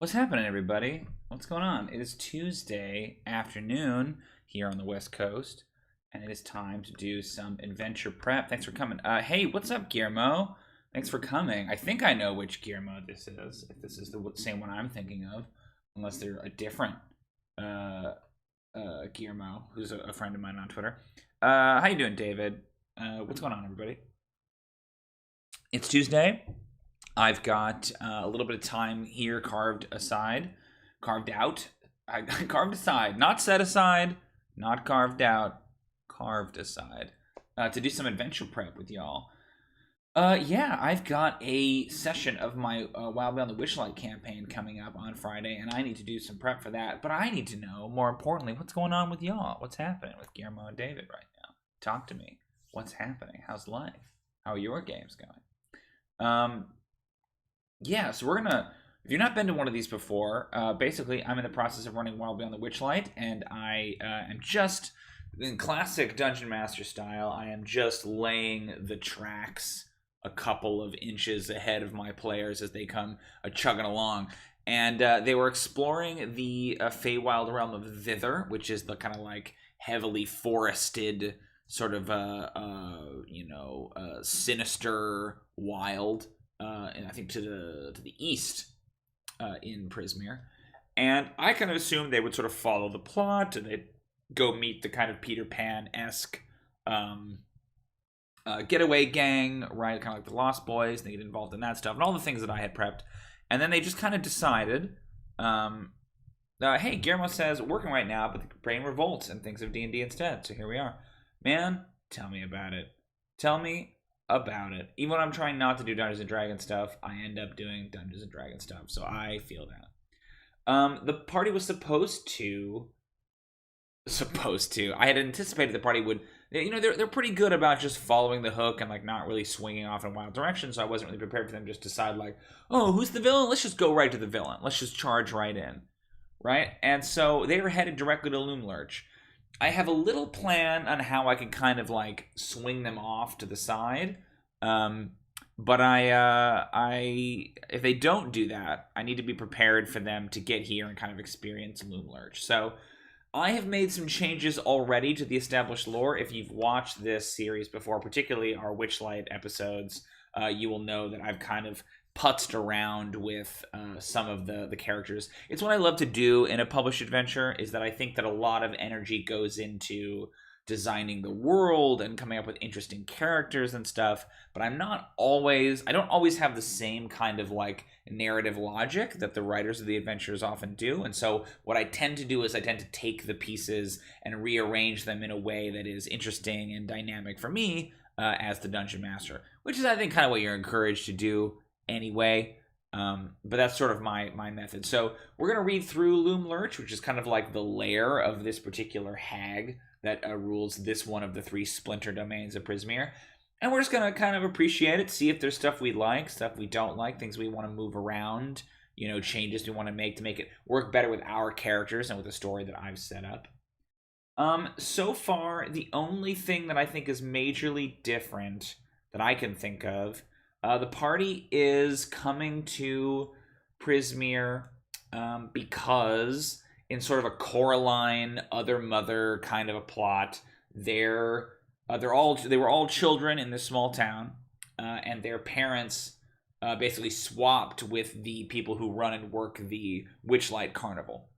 What's happening, everybody? What's going on? It is Tuesday afternoon here on the West Coast, and it is time to do some adventure prep. Thanks for coming. Hey, what's up, Guillermo? Thanks for coming. I think I know which Guillermo this is, if this is the same one I'm thinking of, unless they're a different Guillermo, who's a friend of mine on Twitter. How you doing, David? What's going on, everybody? It's Tuesday. I've got a little bit of time here carved out, carved aside, not set aside, not carved out, carved aside, to do some adventure prep with y'all. Yeah, I've got a session of my Wild Beyond the Witchlight campaign coming up on Friday, and I need to do some prep for that. But I need to know, more importantly, what's going on with y'all? What's happening with Guillermo and David right now? Talk to me. What's happening? How's life? How are your games going? Yeah, so if you've not been to one of these before, basically I'm in the process of running Wild Beyond the Witchlight, and I am just, in classic Dungeon Master style, I am just laying the tracks a couple of inches ahead of my players as they come chugging along. And they were exploring the Feywild realm of Thither, which is the kind of like heavily forested sort of, sinister wild. And I think to the east in Prismeer. And I kind of assumed they would sort of follow the plot, and they'd go meet the kind of Peter Pan-esque getaway gang, right? Kind of like the Lost Boys, and they get involved in that stuff, and all the things that I had prepped. And then they just kind of decided, hey, Guillermo says, working right now, but the brain revolts and thinks of D&D instead. So here we are. Man, tell me about it. Tell me about it. Even when I'm trying not to do Dungeons and Dragons stuff, I end up doing Dungeons and Dragons stuff, so I feel that. The party was supposed to I had anticipated the party would, they're pretty good about just following the hook and like not really swinging off in wild directions, so I wasn't really prepared for them to just decide like, oh, who's the villain? Let's just go right to the villain. Let's just charge right in, right? And so they were headed directly to Loomlurch. I have a little plan on how I can kind of like swing them off to the side, but I if they don't do that, I need to be prepared for them to get here and kind of experience Loomlurch. So I have made some changes already to the established lore. If you've watched this series before, particularly our Witchlight episodes, you will know that I've kind of putzed around with some of the characters. It's what I love to do in a published adventure, is that I think that a lot of energy goes into designing the world and coming up with interesting characters and stuff, but I don't always have the same kind of like narrative logic that the writers of the adventures often do. And so what I tend to do is I tend to take the pieces and rearrange them in a way that is interesting and dynamic for me as the dungeon master, which is, I think, kind of what you're encouraged to do anyway, but that's sort of my method. So we're going to read through Loomlurch, which is kind of like the lair of this particular hag that rules this one of the three splinter domains of Prismeer, and we're just going to kind of appreciate it, see if there's stuff we like, stuff we don't like, things we want to move around, changes we want to make it work better with our characters and with the story that I've set up. So far, the only thing that I think is majorly different that I can think of, the party is coming to Prismeer because, in sort of a Coraline, other mother kind of a plot, they were all children in this small town, and their parents basically swapped with the people who run and work the Witchlight Carnival,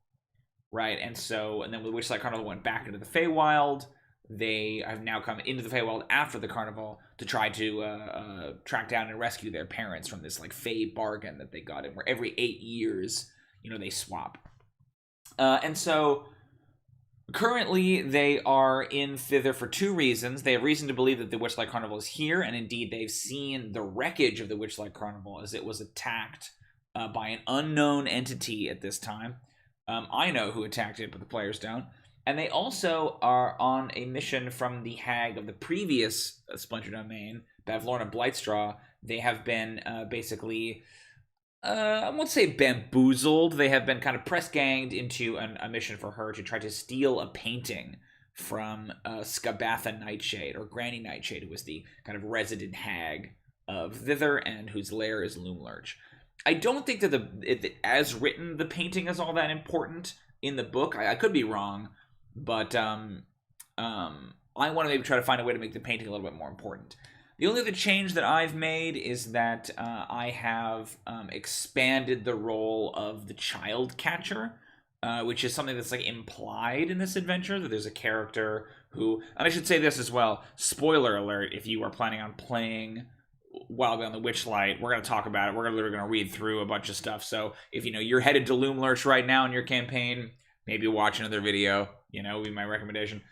right? And then when the Witchlight Carnival went back into the Feywild, they have now come into the Feywild after the carnival to try to track down and rescue their parents from this like Fey bargain that they got in, where every 8 years, they swap. And so currently they are in Thither for two reasons. They have reason to believe that the Witchlight Carnival is here, and indeed they've seen the wreckage of the Witchlight Carnival as it was attacked by an unknown entity at this time. I know who attacked it, but the players don't. And they also are on a mission from the hag of the previous Splinter Domain, Bavlorna Blightstraw. They have been basically, I won't say bamboozled. They have been kind of press-ganged into a mission for her to try to steal a painting from Scabatha Nightshade, or Granny Nightshade, who was the kind of resident hag of Thither and whose lair is Loomlurch. I don't think that as written, the painting is all that important in the book. I could be wrong, but I want to maybe try to find a way to make the painting a little bit more important. The only other change that I've made is that I have expanded the role of the child catcher, which is something that's like implied in this adventure, that there's a character who, and I should say this as well, spoiler alert, if you are planning on playing Wild Beyond the Witchlight, we're going to talk about it. We're literally going to read through a bunch of stuff. So if you're headed to Loomlurch right now in your campaign, maybe watch another video, would be my recommendation.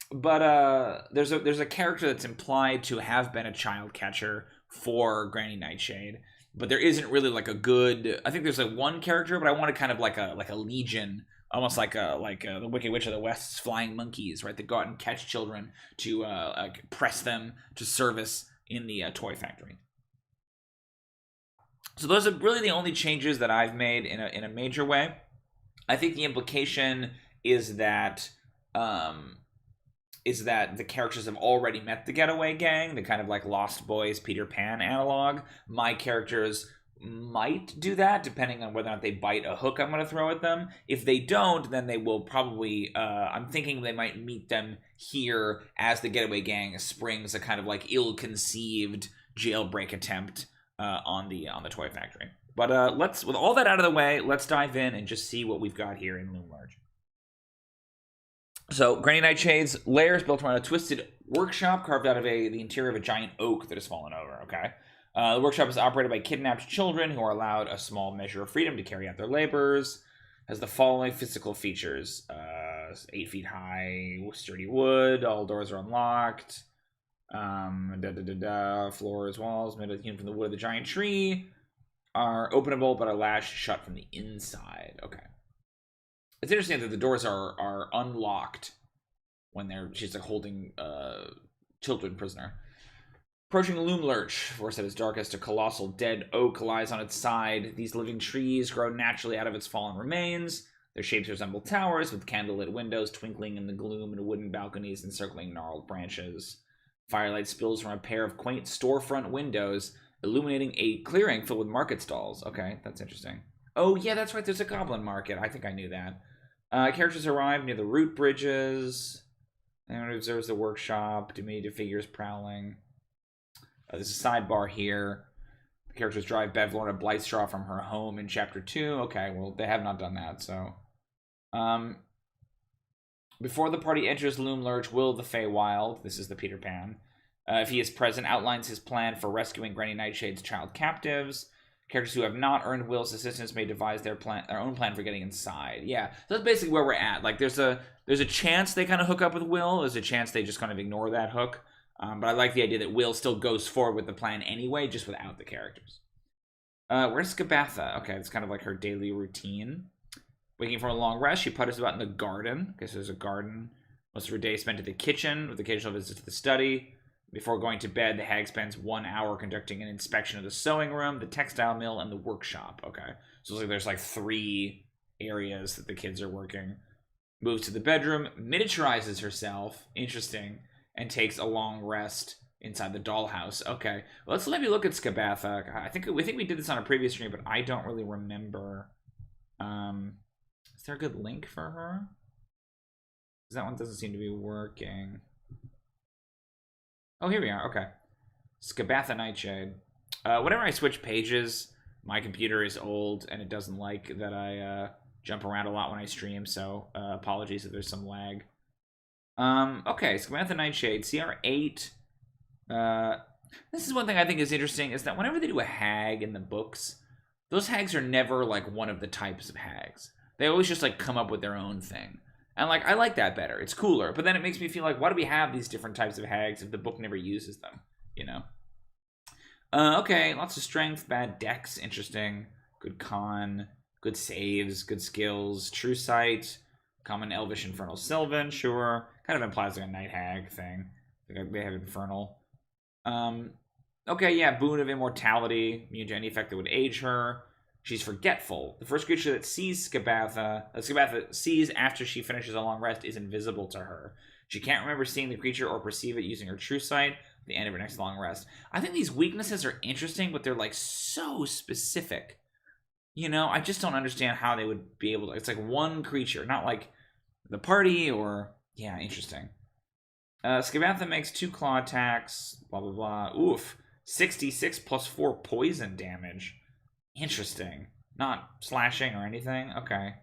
But there's a character that's implied to have been a child catcher for Granny Nightshade, but there isn't really like a good. I think there's like one character, but I want to kind of like a legion, almost like the Wicked Witch of the West's flying monkeys, right? That go out and catch children to press them to service in the toy factory. So those are really the only changes that I've made in a major way. I think the implication is that the characters have already met the Getaway Gang, the kind of like Lost Boys, Peter Pan analog. My characters might do that, depending on whether or not they bite a hook I'm going to throw at them. If they don't, then they will probably, I'm thinking they might meet them here as the Getaway Gang springs a kind of like ill-conceived jailbreak attempt on the toy factory. But with all that out of the way, let's dive in and just see what we've got here in Loomlurch. So, Granny Nightshade's lair is built around a twisted workshop carved out of the interior of a giant oak that has fallen over, okay? The workshop is operated by kidnapped children who are allowed a small measure of freedom to carry out their labors. Has the following physical features. 8 feet high, sturdy wood, all doors are unlocked. Floors, walls made from the wood of the giant tree are openable but are lashed shut from the inside, okay. It's interesting that the doors are unlocked when she's like holding children prisoner. Approaching Loomlurch, forest at its darkest, a colossal dead oak lies on its side. These living trees grow naturally out of its fallen remains. Their shapes resemble towers with candlelit windows twinkling in the gloom and wooden balconies encircling gnarled branches. Firelight spills from a pair of quaint storefront windows, illuminating a clearing filled with market stalls. Okay, that's interesting. Oh, yeah, that's right. There's a goblin market. I think I knew that. Characters arrive near the root bridges. Anyone observes the workshop. Diminutive figures prowling. There's a sidebar here. The characters drive Bevlorna Blightstraw from her home in Chapter 2. Okay, well, they have not done that, so. Before the party enters Loomlurch, Will the Feywild, this is the Peter Pan, if he is present, outlines his plan for rescuing Granny Nightshade's child captives. Characters who have not earned Will's assistance may devise their own plan for getting inside. Yeah, so that's basically where we're at. Like, there's a chance they kind of hook up with Will. There's a chance they just kind of ignore that hook. But I like the idea that Will still goes forward with the plan anyway, just without the characters. Where's Skabatha? Okay, it's kind of like her daily routine. Waking from a long rest, she putters about in the garden. Okay, so there's a garden. Most of her day spent at the kitchen, with occasional visits to the study. Before going to bed, the hag spends 1 hour conducting an inspection of the sewing room, the textile mill, and the workshop. Okay, so it's like there's like 3 areas that the kids are working. Moves to the bedroom, miniaturizes herself, interesting, and takes a long rest inside the dollhouse. Okay, well, let's maybe look at Skabatha. I think we did this on a previous stream, but I don't really remember. Is there a good link for her? Because that one doesn't seem to be working. Oh, here we are. Okay. Skabatha Nightshade. Whenever I switch pages, my computer is old, and it doesn't like that I jump around a lot when I stream, so apologies if there's some lag. Okay, Skabatha Nightshade, CR8. This is one thing I think is interesting, is that whenever they do a hag in the books, those hags are never, like, one of the types of hags. They always just, like, come up with their own thing. And, like, I like that better. It's cooler. But then it makes me feel like, why do we have these different types of hags if the book never uses them? You know? Okay, lots of strength, bad dex, interesting. Good con, good saves, good skills, true sight, common elvish, infernal, sylvan, sure. Kind of implies like a night hag thing. Like they have infernal. Okay, yeah, boon of immortality, immune to any effect that would age her. She's forgetful. The first creature that sees Skabatha sees after she finishes a long rest is invisible to her. She can't remember seeing the creature or perceive it using her true sight. the end of her next long rest. I think these weaknesses are interesting, but they're like so specific. You know, I just don't understand how they would be able to. It's like one creature, not like the party or. Yeah, interesting. Skabatha makes 2 claw attacks, blah, blah, blah. Oof. 66 plus 4 poison damage. Interesting. Not slashing or anything. Okay.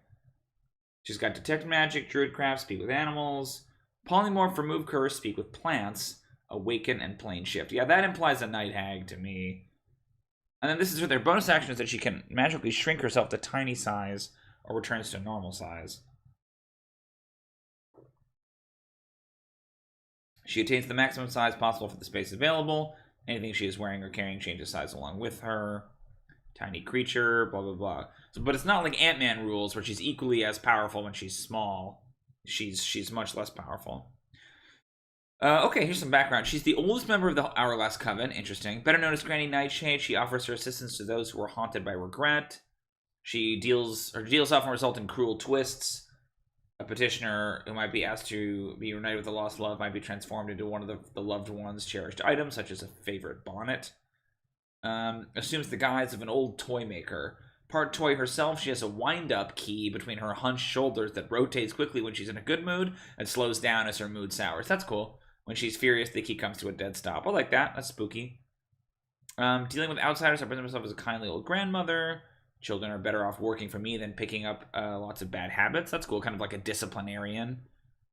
She's got Detect Magic, Druidcraft, Speak with Animals. Polymorph, Remove Curse, Speak with Plants. Awaken, and Plane Shift. Yeah, that implies a Night Hag to me. And then this is their bonus action is that she can magically shrink herself to tiny size or returns to normal size. She attains the maximum size possible for the space available. Anything she is wearing or carrying changes size along with her. Tiny creature, blah, blah, blah. So, but it's not like Ant-Man rules where she's equally as powerful when she's small. She's much less powerful. Okay, here's some background. She's the oldest member of the Hourglass Coven. Interesting. Better known as Granny Nightshade, she offers her assistance to those who are haunted by regret. She deals often result in cruel twists. A petitioner who might be asked to be reunited with a lost love might be transformed into one of the loved one's cherished items, such as a favorite bonnet. Assumes the guise of an old toy maker. Part toy herself, she has a wind-up key between her hunched shoulders that rotates quickly when she's in a good mood and slows down as her mood sours. That's cool. When she's furious, the key comes to a dead stop. I like that. That's spooky. Dealing with outsiders, I present myself as a kindly old grandmother. Children are better off working for me than picking up lots of bad habits. That's cool, kind of like a disciplinarian.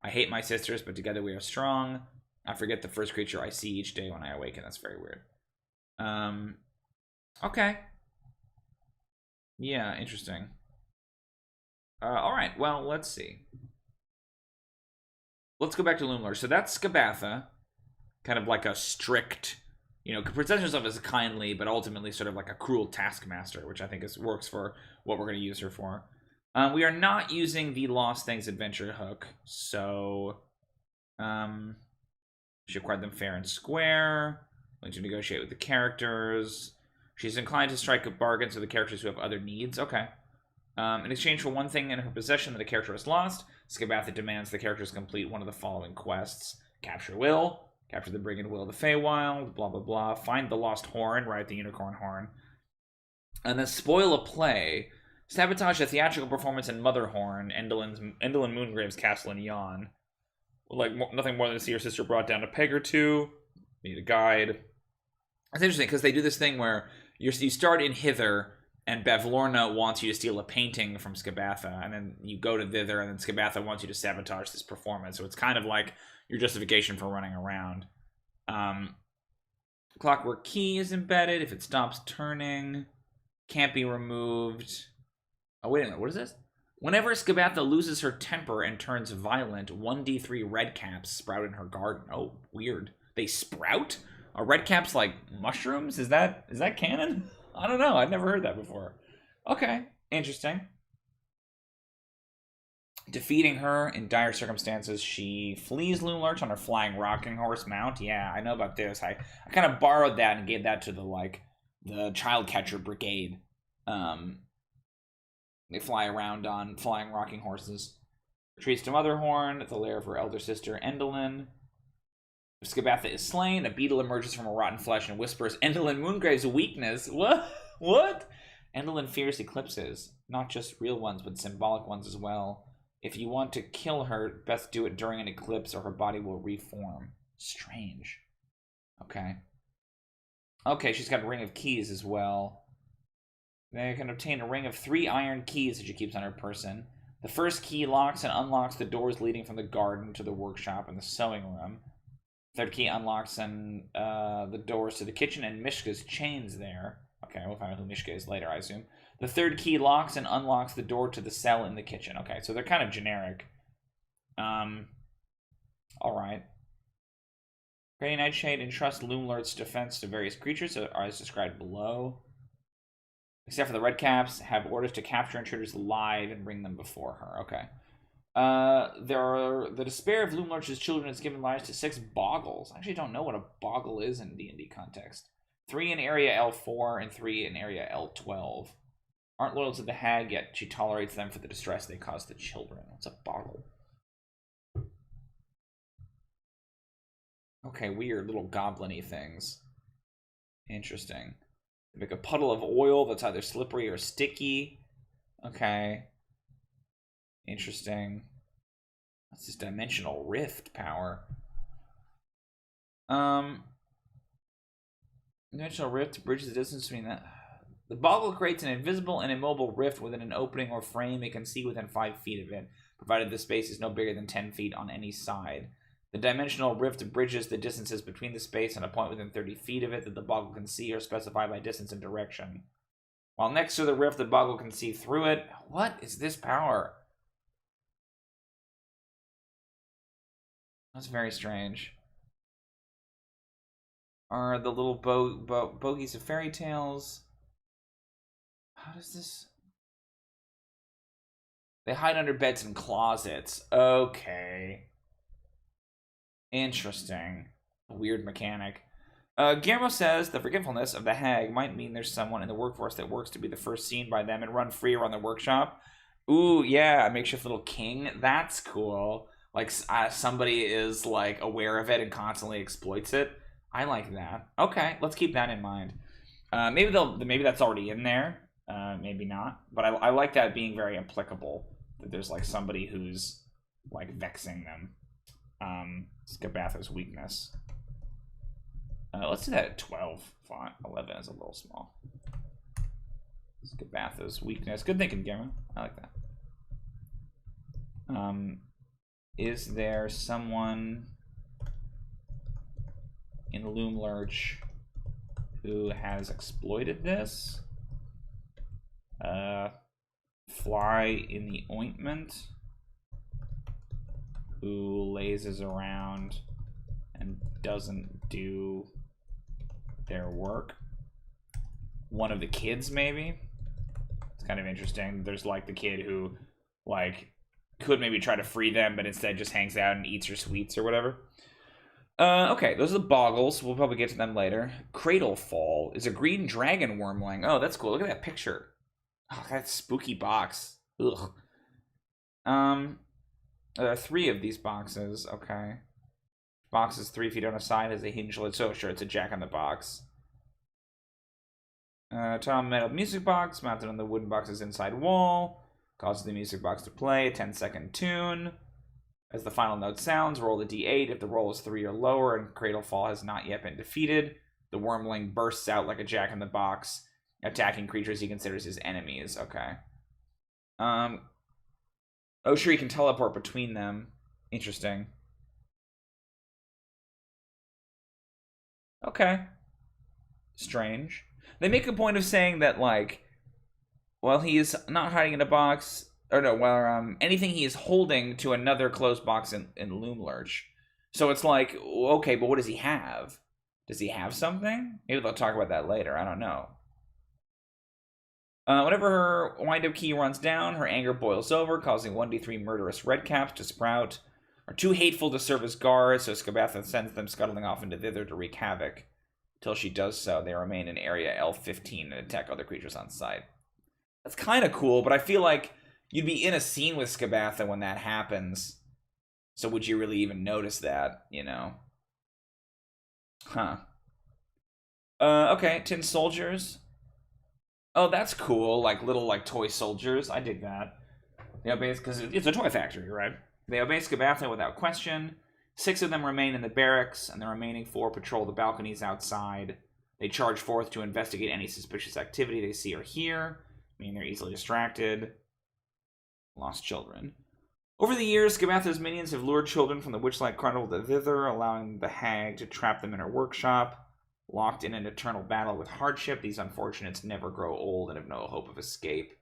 I hate my sisters, but together we are strong. I forget the first creature I see each day when I awaken. That's very weird. Okay. Yeah, interesting. Alright, well, let's see. Let's go back to Loomlord. So that's Skabatha. Kind of like a strict... You know, presents herself as kindly, but ultimately sort of like a cruel taskmaster, which I think works for what we're going to use her for. We are not using the Lost Things Adventure hook, so she acquired them fair and square. Willing to negotiate with the characters. She's inclined to strike a bargain with the characters who have other needs. Okay. In exchange for one thing in her possession that a character has lost, Skabatha demands the characters complete one of the following quests. Capture Will. Capture the Brigand Will of the Feywild, blah, blah, blah. Find the lost horn, right, the unicorn horn. And then spoil a play. Sabotage a theatrical performance in Motherhorn, Endelyn Moongrave's castle in Yon. Like, nothing more than to see her sister brought down a peg or two. Need a guide. It's interesting, because they do this thing where you start in Hither, and Bavlorna wants you to steal a painting from Skabatha, and then you go to Thither, and then Skabatha wants you to sabotage this performance. So it's kind of like your justification for running around. Clockwork Key is embedded. If it stops turning, can't be removed. Oh, wait a minute. What is this? Whenever Skabatha loses her temper and turns violent, 1d3 red caps sprout in her garden. Oh, weird. They sprout? Are red caps like mushrooms? Is that canon? I don't know. I've never heard that before. Okay. Interesting. Defeating her in dire circumstances, she flees Loomlurch on her flying rocking horse mount. Yeah, I know about this. I kind of borrowed that and gave that to the child catcher brigade. They fly around on flying rocking horses. Retreats to Motherhorn, the lair of her elder sister Endelyn. If Skabatha is slain, a beetle emerges from her rotten flesh and whispers Endelyn Moongrave's weakness. What? Endelyn fears eclipses, not just real ones, but symbolic ones as well. If you want to kill her, best do it during an eclipse or her body will reform. Strange. Okay. Okay, she's got a ring of keys as well. They can obtain a ring of 3 iron keys that she keeps on her person. The first key locks and unlocks the doors leading from the garden to the workshop and the sewing room. Third key unlocks and the doors to the kitchen and Mishka's chains there. Okay, we'll find out who Mishka is later, I assume. The third key locks and unlocks the door to the cell in the kitchen. Okay, so they're kind of generic. Alright. Granny Nightshade entrusts Loomlord's defense to various creatures as described below. Except for the red caps, have orders to capture intruders alive and bring them before her. Okay. The despair of Loomlurch's children has given rise to 6 boggles. I actually don't know what a boggle is in D&D context. 3 in area L4 and 3 in area L12. Aren't loyal to the hag, yet she tolerates them for the distress they cause the children. What's a boggle? Okay, weird little goblin-y things. Interesting. They make a puddle of oil that's either slippery or sticky. Okay. Interesting. That's this dimensional rift power. Dimensional rift bridges the distance between that. The boggle creates an invisible and immobile rift within an opening or frame it can see within 5 feet of it, provided the space is no bigger than 10 feet on any side. The dimensional rift bridges the distances between the space and a point within 30 feet of it that the boggle can see or specify by distance and direction. While next to the rift, the boggle can see through it. What is this power? That's very strange. Are the little bogies of fairy tales? How does this... They hide under beds and closets. Okay. Interesting. A weird mechanic. Guillermo says the forgetfulness of the hag might mean there's someone in the workforce that works to be the first seen by them and run free around the workshop. Ooh, yeah, a makeshift little king. That's cool. Like, somebody is, like, aware of it and constantly exploits it. I like that. Okay, let's keep that in mind. Maybe that's already in there. Maybe not. But I like that being very applicable. That there's, like, somebody who's, like, vexing them. Scabatha's weakness. Let's do that at 12 font. 11 is a little small. Scabatha's weakness. Good thinking, Guillermo. I like that. Is there someone in Loom Lurch who has exploited this? Fly in the ointment, who lazes around and doesn't do their work. One of the kids, maybe? It's kind of interesting. There's, like, the kid who, like, could maybe try to free them, but instead just hangs out and eats her sweets or whatever. Okay, those are the boggles. We'll probably get to them later. Cradlefall is a green dragon wormling. Oh, that's cool. Look at that picture. Oh, that spooky box. Ugh. There are 3 of these boxes. Okay. Box is 3 feet on a side, has a hinge lid. So sure, it's a jack-in-the-box. Turn metal music box mounted on the wooden box's inside wall. Causes the music box to play a 10-second tune. As the final note sounds, roll the d8. If the roll is 3 or lower and Cradlefall has not yet been defeated, the wormling bursts out like a jack-in-the-box, attacking creatures he considers his enemies. Okay. Oh, sure, you can teleport between them. Interesting. Okay. Strange. They make a point of saying that, like, while he is not hiding in a box, or no, while anything he is holding to another closed box in Loom Lurch. So it's like, okay, but what does he have? Does he have something? Maybe they'll talk about that later. I don't know. Whenever her wind-up key runs down, her anger boils over, causing 1d3 murderous redcaps to sprout. Are too hateful to serve as guards, so Scabatha sends them scuttling off into thither to wreak havoc. Till she does so, they remain in area L15 and attack other creatures on sight. That's kind of cool, but I feel like you'd be in a scene with Scabatha when that happens. So would you really even notice that, you know? Huh. Okay, tin soldiers. Oh, that's cool. Like, little, like, toy soldiers. I dig that. They obey, because it's a toy factory, right? They obey Scabatha without question. 6 of them remain in the barracks, and the remaining 4 patrol the balconies outside. They charge forth to investigate any suspicious activity they see or hear, meaning they're easily distracted. Lost children. Over the years, Scabatha's minions have lured children from the Witchlight Carnival to thither, allowing the hag to trap them in her workshop. Locked in an eternal battle with hardship, these unfortunates never grow old and have no hope of escape.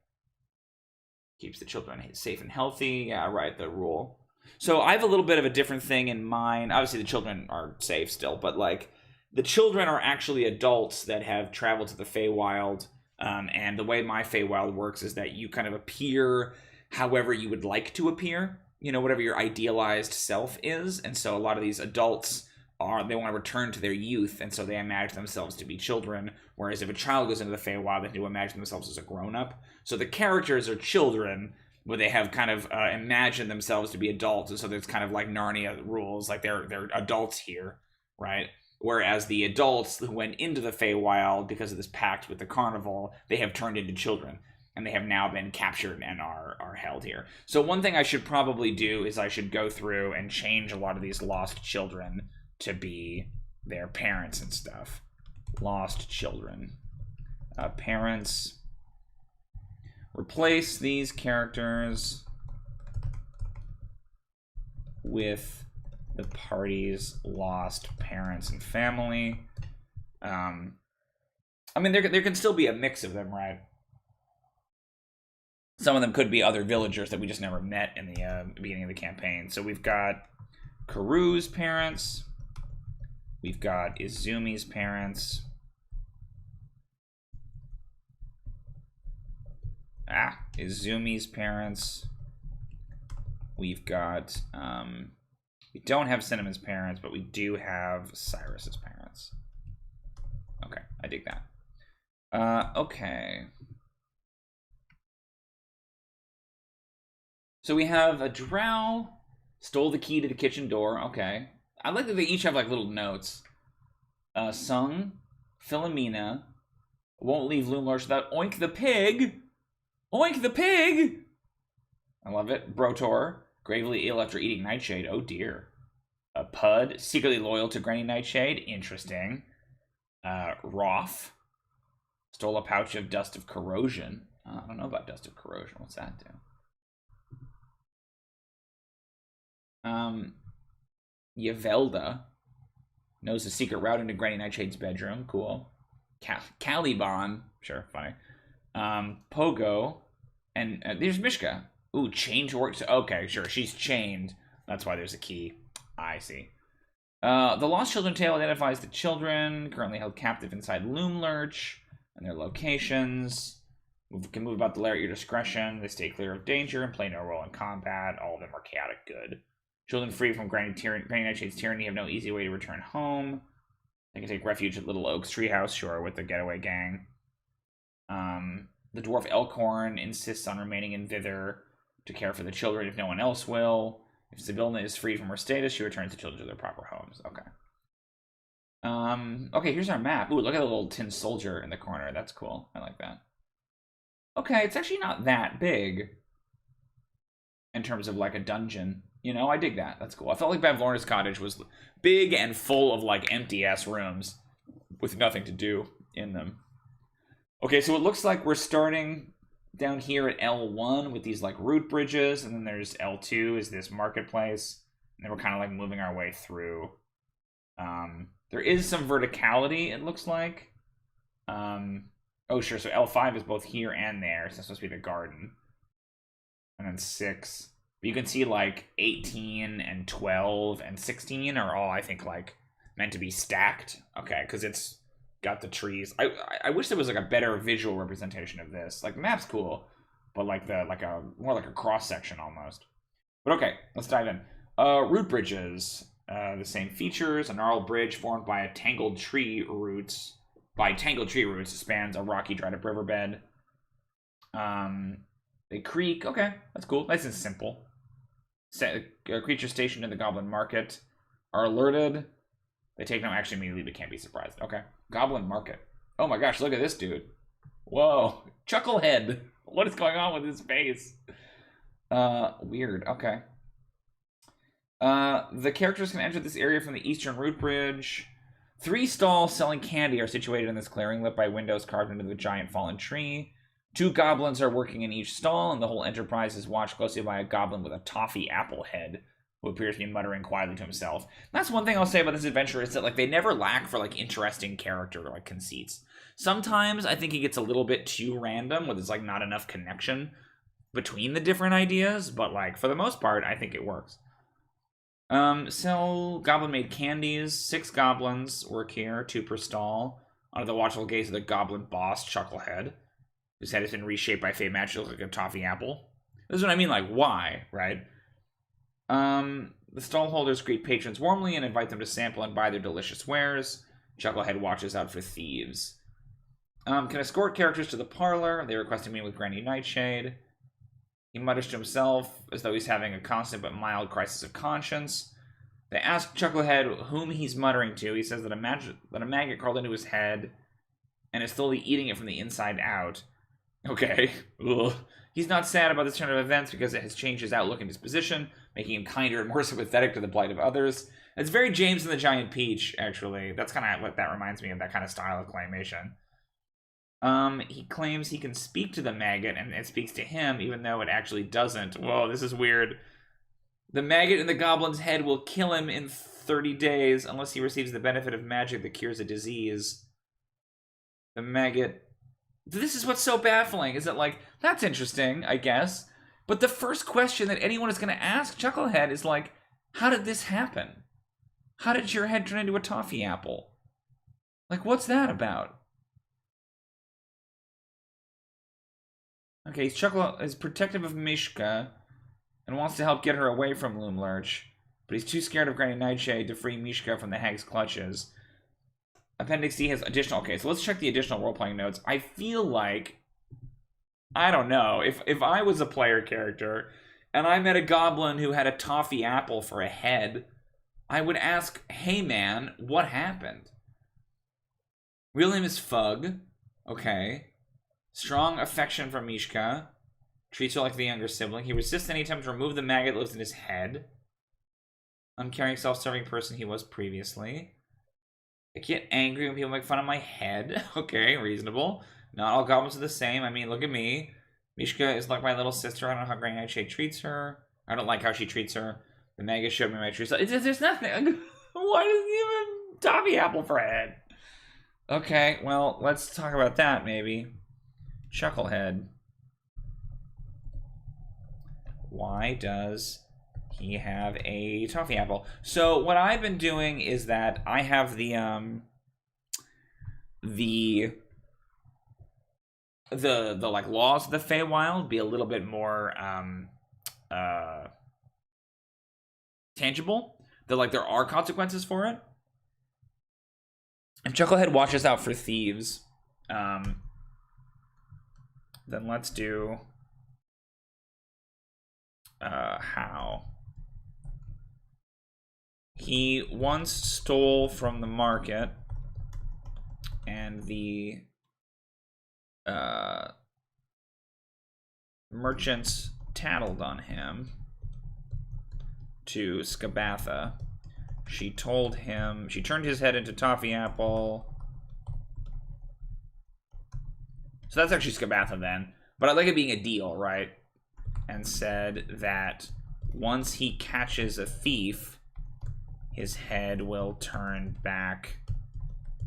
Keeps the children safe and healthy. Yeah, right, the rule. So I have a little bit of a different thing in mind. Obviously, the children are safe still, but, like, the children are actually adults that have traveled to the Feywild, and the way my Feywild works is that you kind of appear however you would like to appear, you know, whatever your idealized self is, and so a lot of these adults they want to return to their youth, and so they imagine themselves to be children, whereas if a child goes into the Feywild, they do imagine themselves as a grown-up. So the characters are children, but they have kind of imagined themselves to be adults, and so there's kind of like Narnia rules, like they're adults here, right? Whereas the adults who went into the Feywild because of this pact with the carnival, they have turned into children. And they have now been captured and are held here. So one thing I should probably do is I should go through and change a lot of these lost children to be their parents and stuff. Lost children. Parents. Replace these characters with the party's lost parents and family. I mean, there can still be a mix of them, right? Some of them could be other villagers that we just never met in the beginning of the campaign. So we've got Karu's parents. We've got Izumi's parents. Izumi's parents. We've got, we don't have Cinnamon's parents, but we do have Cyrus's parents. Okay, I dig that. Okay. So we have a drow, stole the key to the kitchen door. Okay. I like that they each have like little notes. Sung, Philomena, won't leave Loomlurch without Oink the pig. Oink the pig! I love it. Brotor, gravely ill after eating Nightshade. Oh dear. Pud, secretly loyal to Granny Nightshade. Interesting. Roth, stole a pouch of Dust of Corrosion. I don't know about Dust of Corrosion. What's that do? Yavelda knows the secret route into Granny Nightshade's bedroom. Cool. Caliban, sure, funny. Pogo, and there's Mishka. Ooh, chained to work. Okay, sure, she's chained. That's why there's a key. I see. The Lost Children tale identifies the children currently held captive inside Loomlurch and their locations. You can move about the lair at your discretion. They stay clear of danger and play no role in combat. All of them are chaotic good. Children free from Granny Nightshade's tyranny have no easy way to return home. They can take refuge at Little Oak's treehouse, sure, with the getaway gang. The dwarf Elkhorn insists on remaining in Thither to care for the children if no one else will. If Sibylna is freed from her status, she returns the children to their proper homes. Okay. Okay, here's our map. Ooh, look at the little tin soldier in the corner. That's cool. I like that. Okay, it's actually not that big in terms of like a dungeon. You know, I dig that. That's cool. I felt like Bavlorna's cottage was big and full of like empty-ass rooms with nothing to do in them. Okay, so it looks like we're starting down here at L1 with these like root bridges, and then there's L2 is this marketplace, and then we're kind of like moving our way through. There is some verticality, it looks like. Oh, sure, so L5 is both here and there, so it's supposed to be the garden. And then 6. But you can see like 18 and 12 and 16 are all, I think, like meant to be stacked. Okay, because it's got the trees. I wish there was like a better visual representation of this. Like the map's cool, but like more like a cross section almost. But okay, let's dive in. Root bridges, the same features. A gnarled bridge formed by tangled tree roots. It spans a rocky, dried up riverbed. They creak. Okay, that's cool. Nice and simple. Creatures stationed in the Goblin Market are alerted. They take no action immediately, but can't be surprised. Okay. Goblin Market. Oh my gosh, look at this dude. Whoa. Chucklehead. What is going on with his face? Weird. Okay. The characters can enter this area from the Eastern Root Bridge. 3 stalls selling candy are situated in this clearing, lit by windows carved into the giant fallen tree. 2 goblins are working in each stall, and the whole enterprise is watched closely by a goblin with a toffee apple head, who appears to be muttering quietly to himself. And that's one thing I'll say about this adventure is that like they never lack for like interesting character like conceits. Sometimes I think it gets a little bit too random, where there's like not enough connection between the different ideas, but like for the most part, I think it works. Sell goblin-made candies. 6 goblins work here, 2 per stall. Under the watchful gaze of the goblin boss, Chucklehead. His head has been reshaped by fey magic to look like a toffee apple. This is what I mean, like, why, right? The stall holders greet patrons warmly and invite them to sample and buy their delicious wares. Chucklehead watches out for thieves. Can escort characters to the parlor. They request to meet with Granny Nightshade. He mutters to himself as though he's having a constant but mild crisis of conscience. They ask Chucklehead whom he's muttering to. He says that a maggot crawled into his head and is slowly eating it from the inside out. Okay. Ugh. He's not sad about this turn of events because it has changed his outlook and disposition, making him kinder and more sympathetic to the plight of others. It's very James and the Giant Peach, actually. That's kind of what that reminds me of, that kind of style of claymation. He claims he can speak to the maggot, and it speaks to him, even though it actually doesn't. Whoa, this is weird. The maggot in the goblin's head will kill him in 30 days unless he receives the benefit of magic that cures a disease. The maggot... This is what's so baffling, is that, like, that's interesting, I guess. But the first question that anyone is going to ask Chucklehead is, like, how did this happen? How did your head turn into a toffee apple? Like, what's that about? Okay, Chuckle is protective of Mishka and wants to help get her away from Loomlurch, but he's too scared of Granny Nightshade to free Mishka from the hag's clutches. Appendix D has additional... Okay, so let's check the additional role-playing notes. I feel like... I don't know. If I was a player character and I met a goblin who had a toffee apple for a head, I would ask, hey man, what happened? Real name is Fug. Okay. Strong affection for Mishka. Treats her like the younger sibling. He resists any attempt to remove the maggot that lives in his head. Uncaring, self-serving person he was previously. I get angry when people make fun of my head. Okay, reasonable. Not all goblins are the same. I mean, look at me. Mishka is like my little sister. I don't know how Granny Nightshade treats her. I don't like how she treats her. The maggot showed me my true self. There's nothing. Why does he have a toffee apple for a head? Okay, well, let's talk about that, maybe. Chucklehead. Why does he have a toffee apple? So what I've been doing is that I have the like laws of the Feywild be a little bit more tangible. That like there are consequences for it. And Chucklehead watches out for thieves. Then let's do how. He once stole from the market, and the merchants tattled on him to Skabatha. She told him, she turned his head into toffee apple. So that's actually Skabatha then. But I like it being a deal, right? And said that once he catches a thief, his head will turn back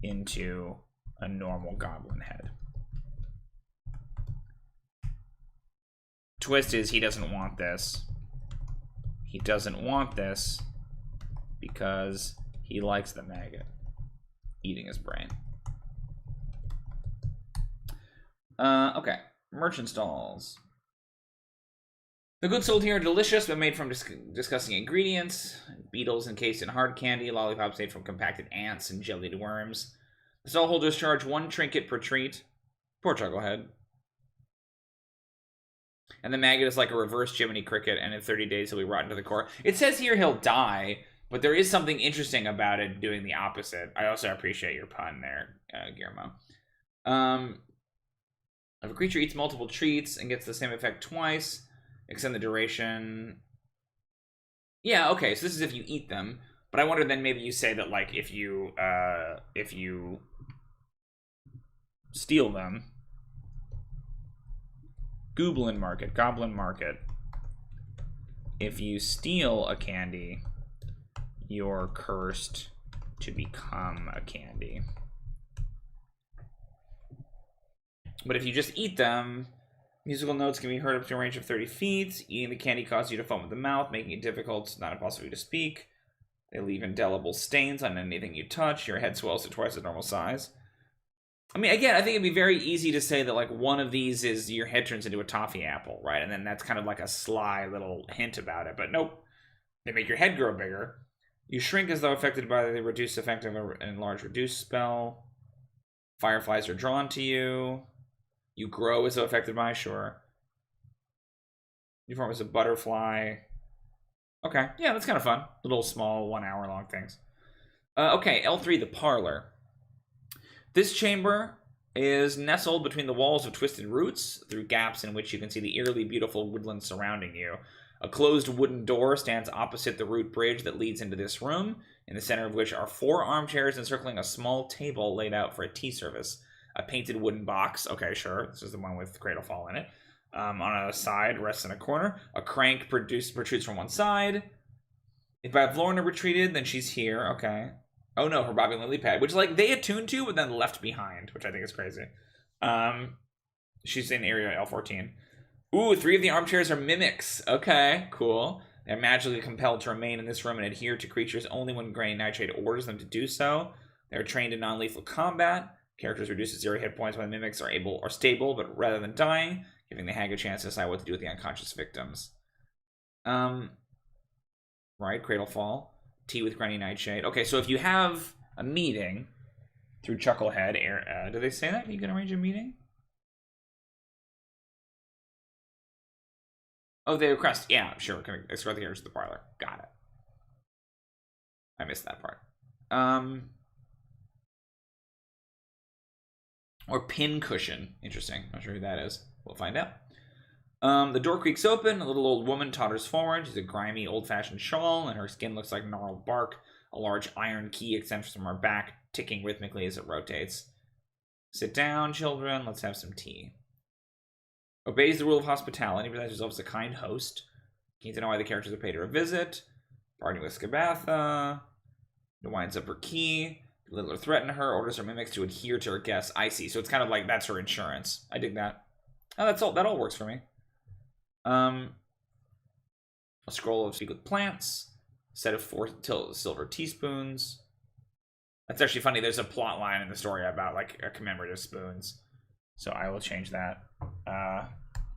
into a normal goblin head. Twist is he doesn't want this. He doesn't want this because he likes the maggot eating his brain. Okay. Merchant stalls. The goods sold here are delicious, but made from disgusting ingredients. Beetles encased in hard candy, lollipops made from compacted ants, and jellied worms. The stall holders charge 1 trinket per treat. Poor Chucklehead. And the maggot is like a reverse Jiminy Cricket, and in 30 days he'll be rotten to the core. It says here he'll die, but there is something interesting about it doing the opposite. I also appreciate your pun there, Guillermo. If a creature eats multiple treats and gets the same effect twice, extend the duration. Yeah, okay, so this is if you eat them. But I wonder then maybe you say that, like, if you steal them. Goblin Market. If you steal a candy, you're cursed to become a candy. But if you just eat them, musical notes can be heard up to a range of 30 feet. Eating the candy causes you to foam at the mouth, making it difficult, not impossible to speak. They leave indelible stains on anything you touch. Your head swells to twice the normal size. I mean, again, I think it'd be very easy to say that, like, one of these is your head turns into a toffee apple, right? And then that's kind of like a sly little hint about it. But nope. They make your head grow bigger. You shrink as though affected by the reduced effect of an enlarge reduce spell. Fireflies are drawn to you. You grow as though affected by, sure. You form as a butterfly. Okay, yeah, that's kind of fun. Little small 1 hour long things. Okay, L3, the parlor. This chamber is nestled between the walls of twisted roots, through gaps in which you can see the eerily beautiful woodland surrounding you. A closed wooden door stands opposite the root bridge that leads into this room, in the center of which are 4 armchairs encircling a small table laid out for a tea service. A painted wooden box, okay, sure, this is the one with Cradle Fall in it, on a side rests in a corner. A crank protrudes from one side. If Bavlorna retreated, then she's here, okay. Oh no, her bobbing lily pad, which like they attuned to, but then left behind, which I think is crazy. She's in area L14. Ooh, 3 of the armchairs are mimics. Okay, cool. They're magically compelled to remain in this room and adhere to creatures only when Granny Nightshade orders them to do so. They're trained in non-lethal combat. Characters reduce to 0 hit points when the mimics are stable, but rather than dying, giving the hag a chance to decide what to do with the unconscious victims. Right, Cradle Fall. Tea with Granny Nightshade. Okay, so if you have a meeting through Chucklehead, do they say that? You can arrange a meeting? Oh, they request. Yeah, sure. Can I escort the characters to the parlor? Got it. I missed that part. Or pin cushion. Interesting. Not sure who that is. We'll find out. The door creaks open. A little old woman totters forward. She's a grimy, old-fashioned shawl, and her skin looks like gnarled bark. A large iron key extends from her back, ticking rhythmically as it rotates. Sit down, children. Let's have some tea. Obeys the rule of hospitality. Presents herself as a kind host. Keen to know why the characters have paid her a visit. Bargaining with Skabatha. Winds up her key. Littler threaten her. Orders her mimics to adhere to her guests. I see. So it's kind of like that's her insurance. I dig that. Oh, that's all. That all works for me. A scroll of Speak with Plants. A set of 4 silver teaspoons. That's actually funny. There's a plot line in the story about like commemorative spoons. So I will change that.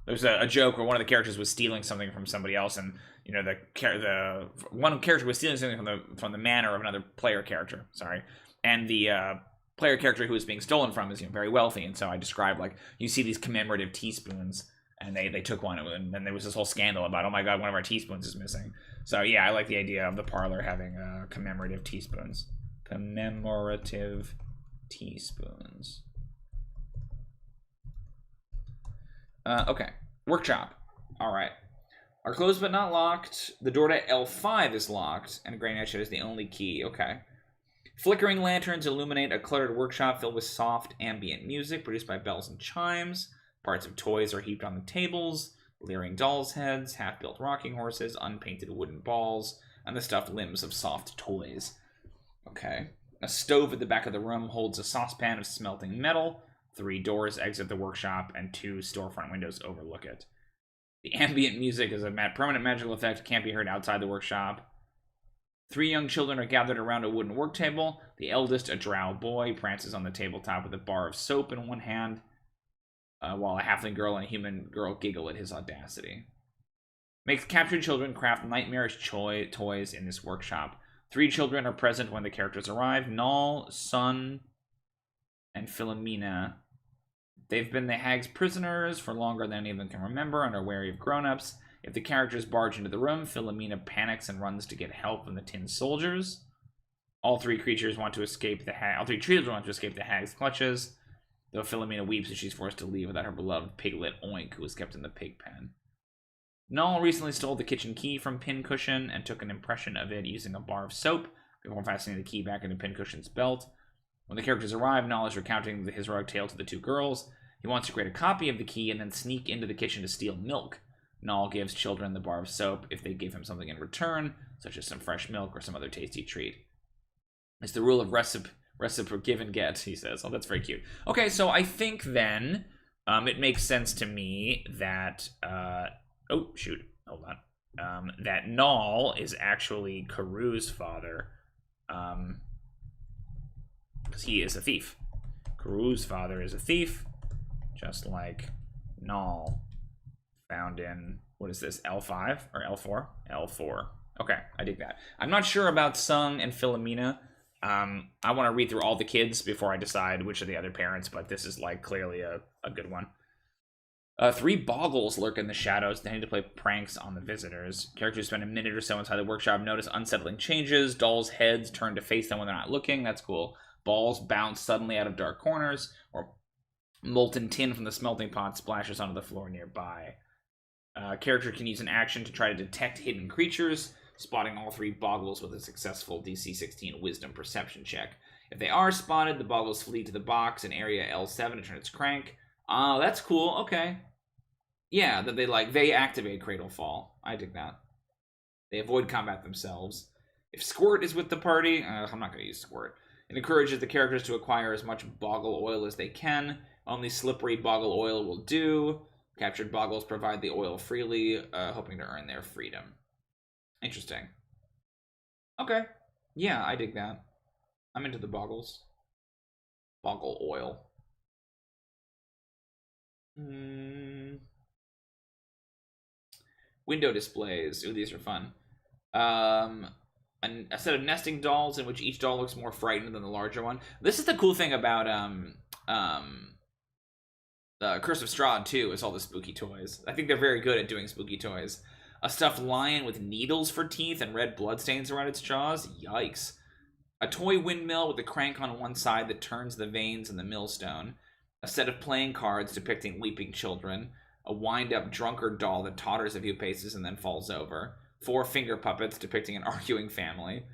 There's a joke where one of the characters was stealing something from somebody else, and you know the one character was stealing something from the manor of another player character. Sorry, and the player character who was being stolen from is very wealthy, and so I described like you see these commemorative teaspoons, and they took one, and then there was this whole scandal about, oh my god, one of our teaspoons is missing. So yeah, I like the idea of the parlor having commemorative teaspoons. Commemorative teaspoons. Okay. Workshop. Alright. Are closed but not locked. The door to L5 is locked, and Granny Nightshade is the only key. Okay. Flickering lanterns illuminate a cluttered workshop filled with soft, ambient music produced by bells and chimes. Parts of toys are heaped on the tables. Leering dolls' heads, half-built rocking horses, unpainted wooden balls, and the stuffed limbs of soft toys. Okay. A stove at the back of the room holds a saucepan of smelting metal. 3 doors exit the workshop, and 2 storefront windows overlook it. The ambient music is a permanent magical effect, can't be heard outside the workshop. 3 young children are gathered around a wooden work table. The eldest, a drow boy, prances on the tabletop with a bar of soap in one hand, while a halfling girl and a human girl giggle at his audacity. Makes captured children craft nightmarish toys in this workshop. 3 children are present when the characters arrive. Null, Sun, and Philomena. They've been the hag's prisoners for longer than any of them can remember and are wary of grown-ups. If the characters barge into the room, Philomena panics and runs to get help from the tin soldiers. All 3 creatures want to escape the hag. All 3 children want to escape the hag's clutches, though Philomena weeps as she's forced to leave without her beloved piglet Oink, who was kept in the pig pen. Null recently stole the kitchen key from Pincushion and took an impression of it using a bar of soap before fastening the key back into Pincushion's belt. When the characters arrive, Null is recounting the heroic tale to the 2 girls. He wants to create a copy of the key and then sneak into the kitchen to steal milk. Null gives children the bar of soap if they give him something in return, such as some fresh milk or some other tasty treat. It's the rule of reciprocal give and get, he says. Oh, that's very cute. Okay, so I think then it makes sense to me that... oh, shoot. Hold on. That Null is actually Karu's father. Because he is a thief. Karu's father is a thief, just like Null found in, what is this, L5 or L4? L4. Okay, I dig that. I'm not sure about Sung and Philomena. I want to read through all the kids before I decide which of the other parents, but this is like clearly a good one. Three boggles lurk in the shadows, tending to play pranks on the visitors. Characters spend a minute or so inside the workshop, notice unsettling changes. Dolls' heads turn to face them when they're not looking. That's cool. Balls bounce suddenly out of dark corners, or molten tin from the smelting pot splashes onto the floor nearby. Character can use an action to try to detect hidden creatures, spotting all three boggles with a successful DC 16 Wisdom Perception check. If they are spotted, the boggles flee to the box in area L7 to turn its crank. Oh, that's cool. Okay. Yeah, that they activate Cradle Fall. I dig that. They avoid combat themselves. If Squirt is with the party, I'm not going to use Squirt. It encourages the characters to acquire as much boggle oil as they can. Only slippery boggle oil will do. Captured boggles provide the oil freely, hoping to earn their freedom. Interesting. Okay. Yeah, I dig that. I'm into the boggles. Boggle oil. Window displays. Ooh, these are fun. A set of nesting dolls in which each doll looks more frightened than the larger one. This is the cool thing about Curse of Strahd too, is all the spooky toys. I think they're very good at doing spooky toys. A stuffed lion with needles for teeth and red bloodstains around its jaws. Yikes. A toy windmill with a crank on one side that turns the vanes in the millstone. A set of playing cards depicting leaping children. A wind-up drunkard doll that totters a few paces and then falls over. 4 finger puppets depicting an arguing family.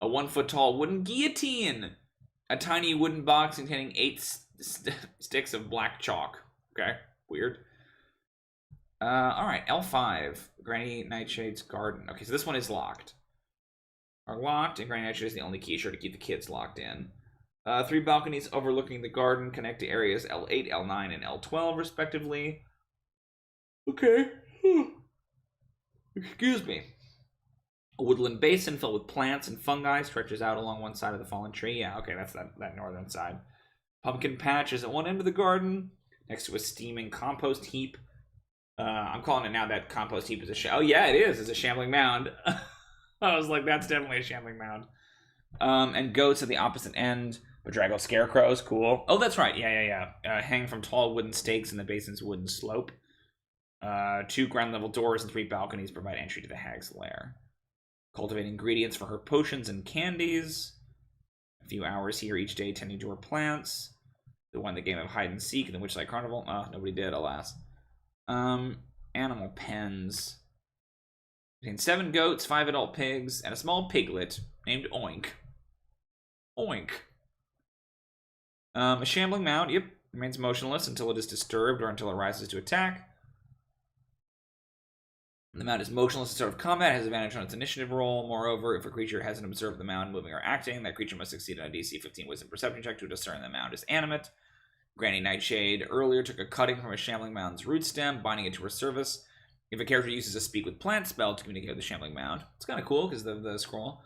A 1-foot-tall wooden guillotine. A tiny wooden box containing 8 sticks of black chalk. Okay, weird. Alright, L5. Granny Nightshade's garden. Okay, so this one is locked. Are locked, and Granny Nightshade is the only key sure to keep the kids locked in. 3 balconies overlooking the garden connect to areas L8, L9, and L12, respectively. Okay. Excuse me. A woodland basin filled with plants and fungi stretches out along one side of the fallen tree. Yeah, okay, that's that northern side. Pumpkin patch is at one end of the garden, next to a steaming compost heap. I'm calling it now that compost heap is a oh yeah, it is. It's a shambling mound. I was like, that's definitely a shambling mound. And goats at the opposite end. Bedraggled scarecrows, cool. Oh, that's right. Yeah. Hang from tall wooden stakes in the basin's wooden slope. 2 ground level doors and 3 balconies provide entry to the hag's lair. Cultivate ingredients for her potions and candies. A few hours here each day tending to her plants. They won the game of hide and seek in the Witchlight Carnival. Nobody did, alas. Animal pens. Contain 7 goats, 5 adult pigs, and a small piglet named Oink. Oink. A shambling mound, yep, remains motionless until it is disturbed or until it rises to attack. The mound is motionless instead of combat, has advantage on its initiative roll. Moreover, if a creature hasn't observed the mound moving or acting, that creature must succeed on a DC 15 Wisdom Perception check to discern the mound is animate. Granny Nightshade earlier took a cutting from a shambling mound's root stem, binding it to her service. If a character uses a Speak with Plant spell to communicate with the shambling mound, it's kind of cool because the scroll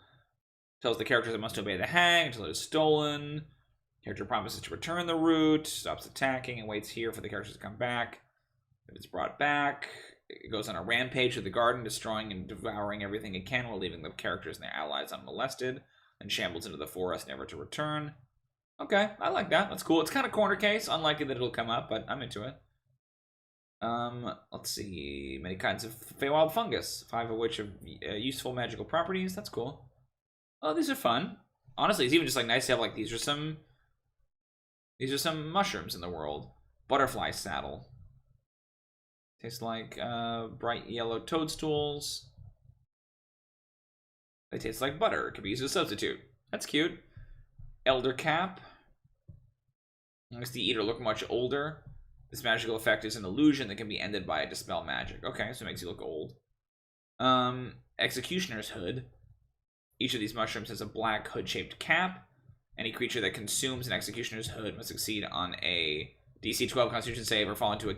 tells the characters it must obey the hag until it is stolen. Character promises to return the root, stops attacking, and waits here for the characters to come back. If it's brought back, it goes on a rampage through the garden, destroying and devouring everything it can while leaving the characters and their allies unmolested, and shambles into the forest, never to return. Okay, I like that. That's cool. It's kind of corner case. Unlikely that it'll come up, but I'm into it. Let's see. Many kinds of Feywild fungus, 5 of which have useful magical properties. That's cool. Oh, these are fun. Honestly, it's even just like nice to have like these are some mushrooms in the world. Butterfly saddle. Tastes like bright yellow toadstools. They taste like butter. Could be used as a substitute. That's cute. Elder cap. Makes the eater look much older. This magical effect is an illusion that can be ended by a dispel magic. Okay, so it makes you look old. Executioner's hood. Each of these mushrooms has a black hood-shaped cap. Any creature that consumes an Executioner's hood must succeed on a DC 12 Constitution save or fall into a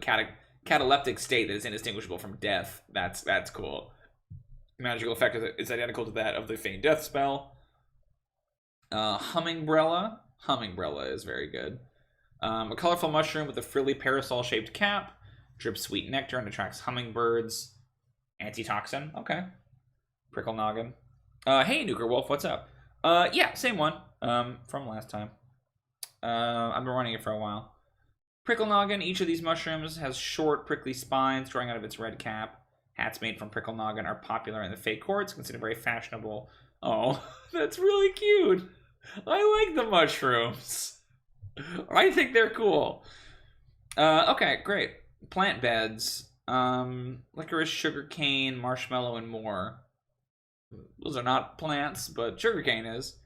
cataleptic state that is indistinguishable from death. That's cool. The magical effect is identical to that of the Feign Death spell. Hummingbrella. Hummingbrella is very good. A colorful mushroom with a frilly parasol-shaped cap. Drips sweet nectar and attracts hummingbirds. Antitoxin. Okay. Prickle noggin. Hey, Nuker Wolf, what's up? Yeah, same one. From last time. I've been running it for a while. Prickle Noggin. Each of these mushrooms has short, prickly spines growing out of its red cap. Hats made from Prickle Noggin are popular in the fake courts, considered very fashionable. Oh, that's really cute. I like the mushrooms. I think they're cool. Okay, great. Plant beds. Licorice, sugarcane, marshmallow, and more. Those are not plants, but sugarcane is.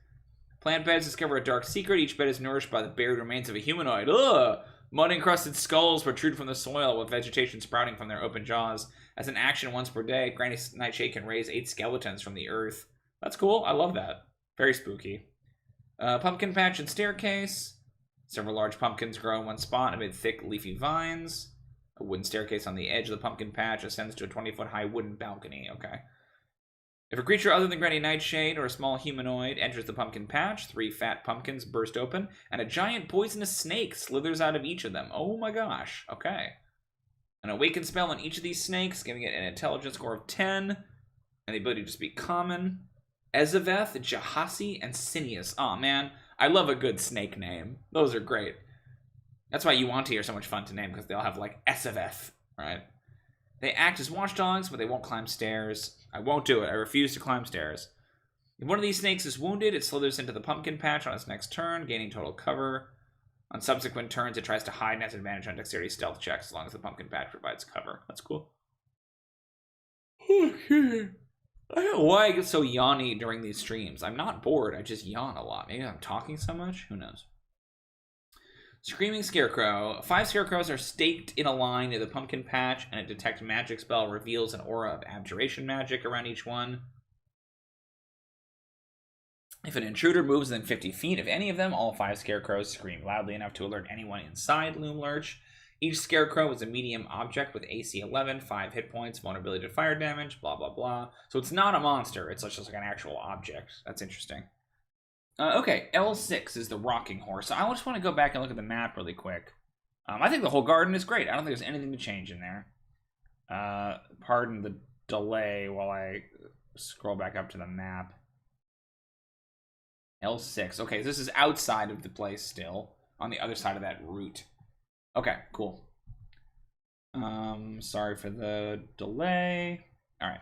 Plant beds discover a dark secret. Each bed is nourished by the buried remains of a humanoid. Ugh! Mud-encrusted skulls protrude from the soil with vegetation sprouting from their open jaws. As an action once per day, Granny Nightshade can raise 8 skeletons from the earth. That's cool. I love that. Very spooky. Pumpkin patch and staircase. Several large pumpkins grow in one spot amid thick, leafy vines. A wooden staircase on the edge of the pumpkin patch ascends to a 20-foot-high wooden balcony. Okay. If a creature other than Granny Nightshade or a small humanoid enters the pumpkin patch, 3 fat pumpkins burst open, and a giant poisonous snake slithers out of each of them. Oh my gosh. Okay. An awaken spell on each of these snakes, giving it an intelligence score of 10, and the ability to speak common. Ezaveth, Jahasi, and Sinius. Aw, man. I love a good snake name. Those are great. That's why Yuanti are so much fun to name, because they all have, like, Ezaveth, right? They act as watchdogs, but they won't climb stairs. I won't do it. I refuse to climb stairs. If one of these snakes is wounded, it slithers into the pumpkin patch on its next turn, gaining total cover. On subsequent turns, it tries to hide and has advantage on dexterity stealth checks as long as the pumpkin patch provides cover. That's cool. Okay. I don't know why I get so yawny during these streams. I'm not bored. I just yawn a lot. Maybe I'm talking so much? Who knows? Screaming Scarecrow. 5 scarecrows are staked in a line near the pumpkin patch, and a detect magic spell reveals an aura of abjuration magic around each one. If an intruder moves within 50 feet of any of them, all 5 scarecrows scream loudly enough to alert anyone inside Loom Lurch. Each scarecrow is a medium object with AC 11, 5 hit points, vulnerability to fire damage, blah, blah, blah. So it's not a monster. It's just like an actual object. That's interesting. Okay, L6 is the rocking horse. I just want to go back and look at the map really quick. I think the whole garden is great. I don't think there's anything to change in there. Pardon the delay while I scroll back up to the map. L6. Okay, this is outside of the place still, on the other side of that route. Okay, cool. Sorry for the delay. All right.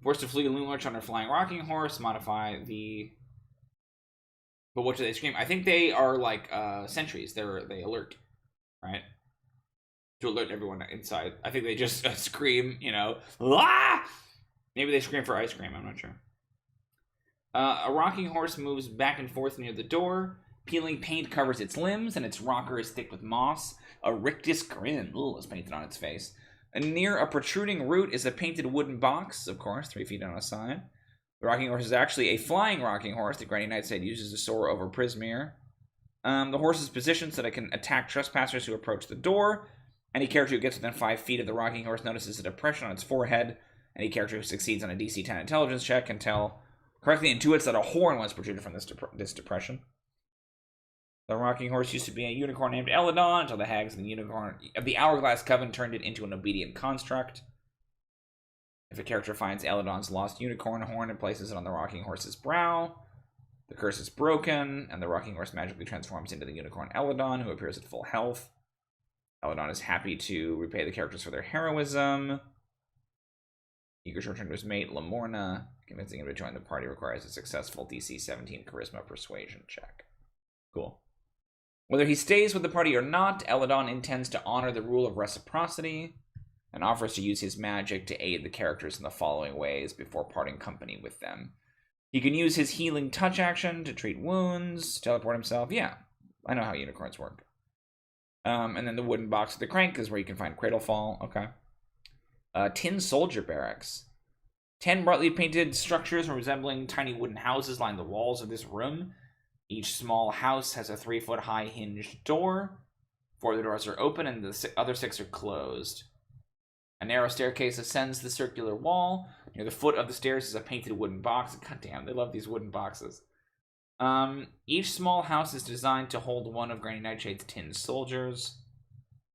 Forced to flee Loom Lurch on her flying rocking horse. Modify the... But what do they scream? I think they are like sentries. They alert, right? To alert everyone inside. I think they just scream, you know. Ah! Maybe they scream for ice cream. I'm not sure. A rocking horse moves back and forth near the door. Peeling paint covers its limbs, and its rocker is thick with moss. A rictus grin is painted on its face. And near a protruding root is a painted wooden box, of course, 3 feet on a side. The rocking horse is actually a flying rocking horse that Granny Nightshade uses to soar over Prismere. The horse is positioned so that it can attack trespassers who approach the door. Any character who gets within 5 feet of the rocking horse notices a depression on its forehead. Any character who succeeds on a DC 10 intelligence check can correctly intuits that a horn was protruded from this depression. The rocking horse used to be a unicorn named Eladon until the hags of the Hourglass Coven turned it into an obedient construct. If a character finds Eladon's lost unicorn horn and places it on the rocking horse's brow, the curse is broken, and the rocking horse magically transforms into the unicorn Eladon, who appears at full health. Eladon is happy to repay the characters for their heroism. Eager to return to his mate, Lamorna. Convincing him to join the party requires a successful DC 17 Charisma Persuasion check. Cool. Whether he stays with the party or not, Eladon intends to honor the rule of reciprocity and offers to use his magic to aid the characters in the following ways before parting company with them. He can use his healing touch action to treat wounds, teleport himself. Yeah, I know how unicorns work. And then the wooden box with the crank is where you can find Cradlefall. Okay. Tin Soldier Barracks. 10 brightly painted structures resembling tiny wooden houses line the walls of this room. Each small house has a 3-foot-high hinged door. 4 of the doors are open and the other 6 are closed. A narrow staircase ascends the circular wall. Near the foot of the stairs is a painted wooden box. God damn, they love these wooden boxes. Each small house is designed to hold one of Granny Nightshade's tin soldiers.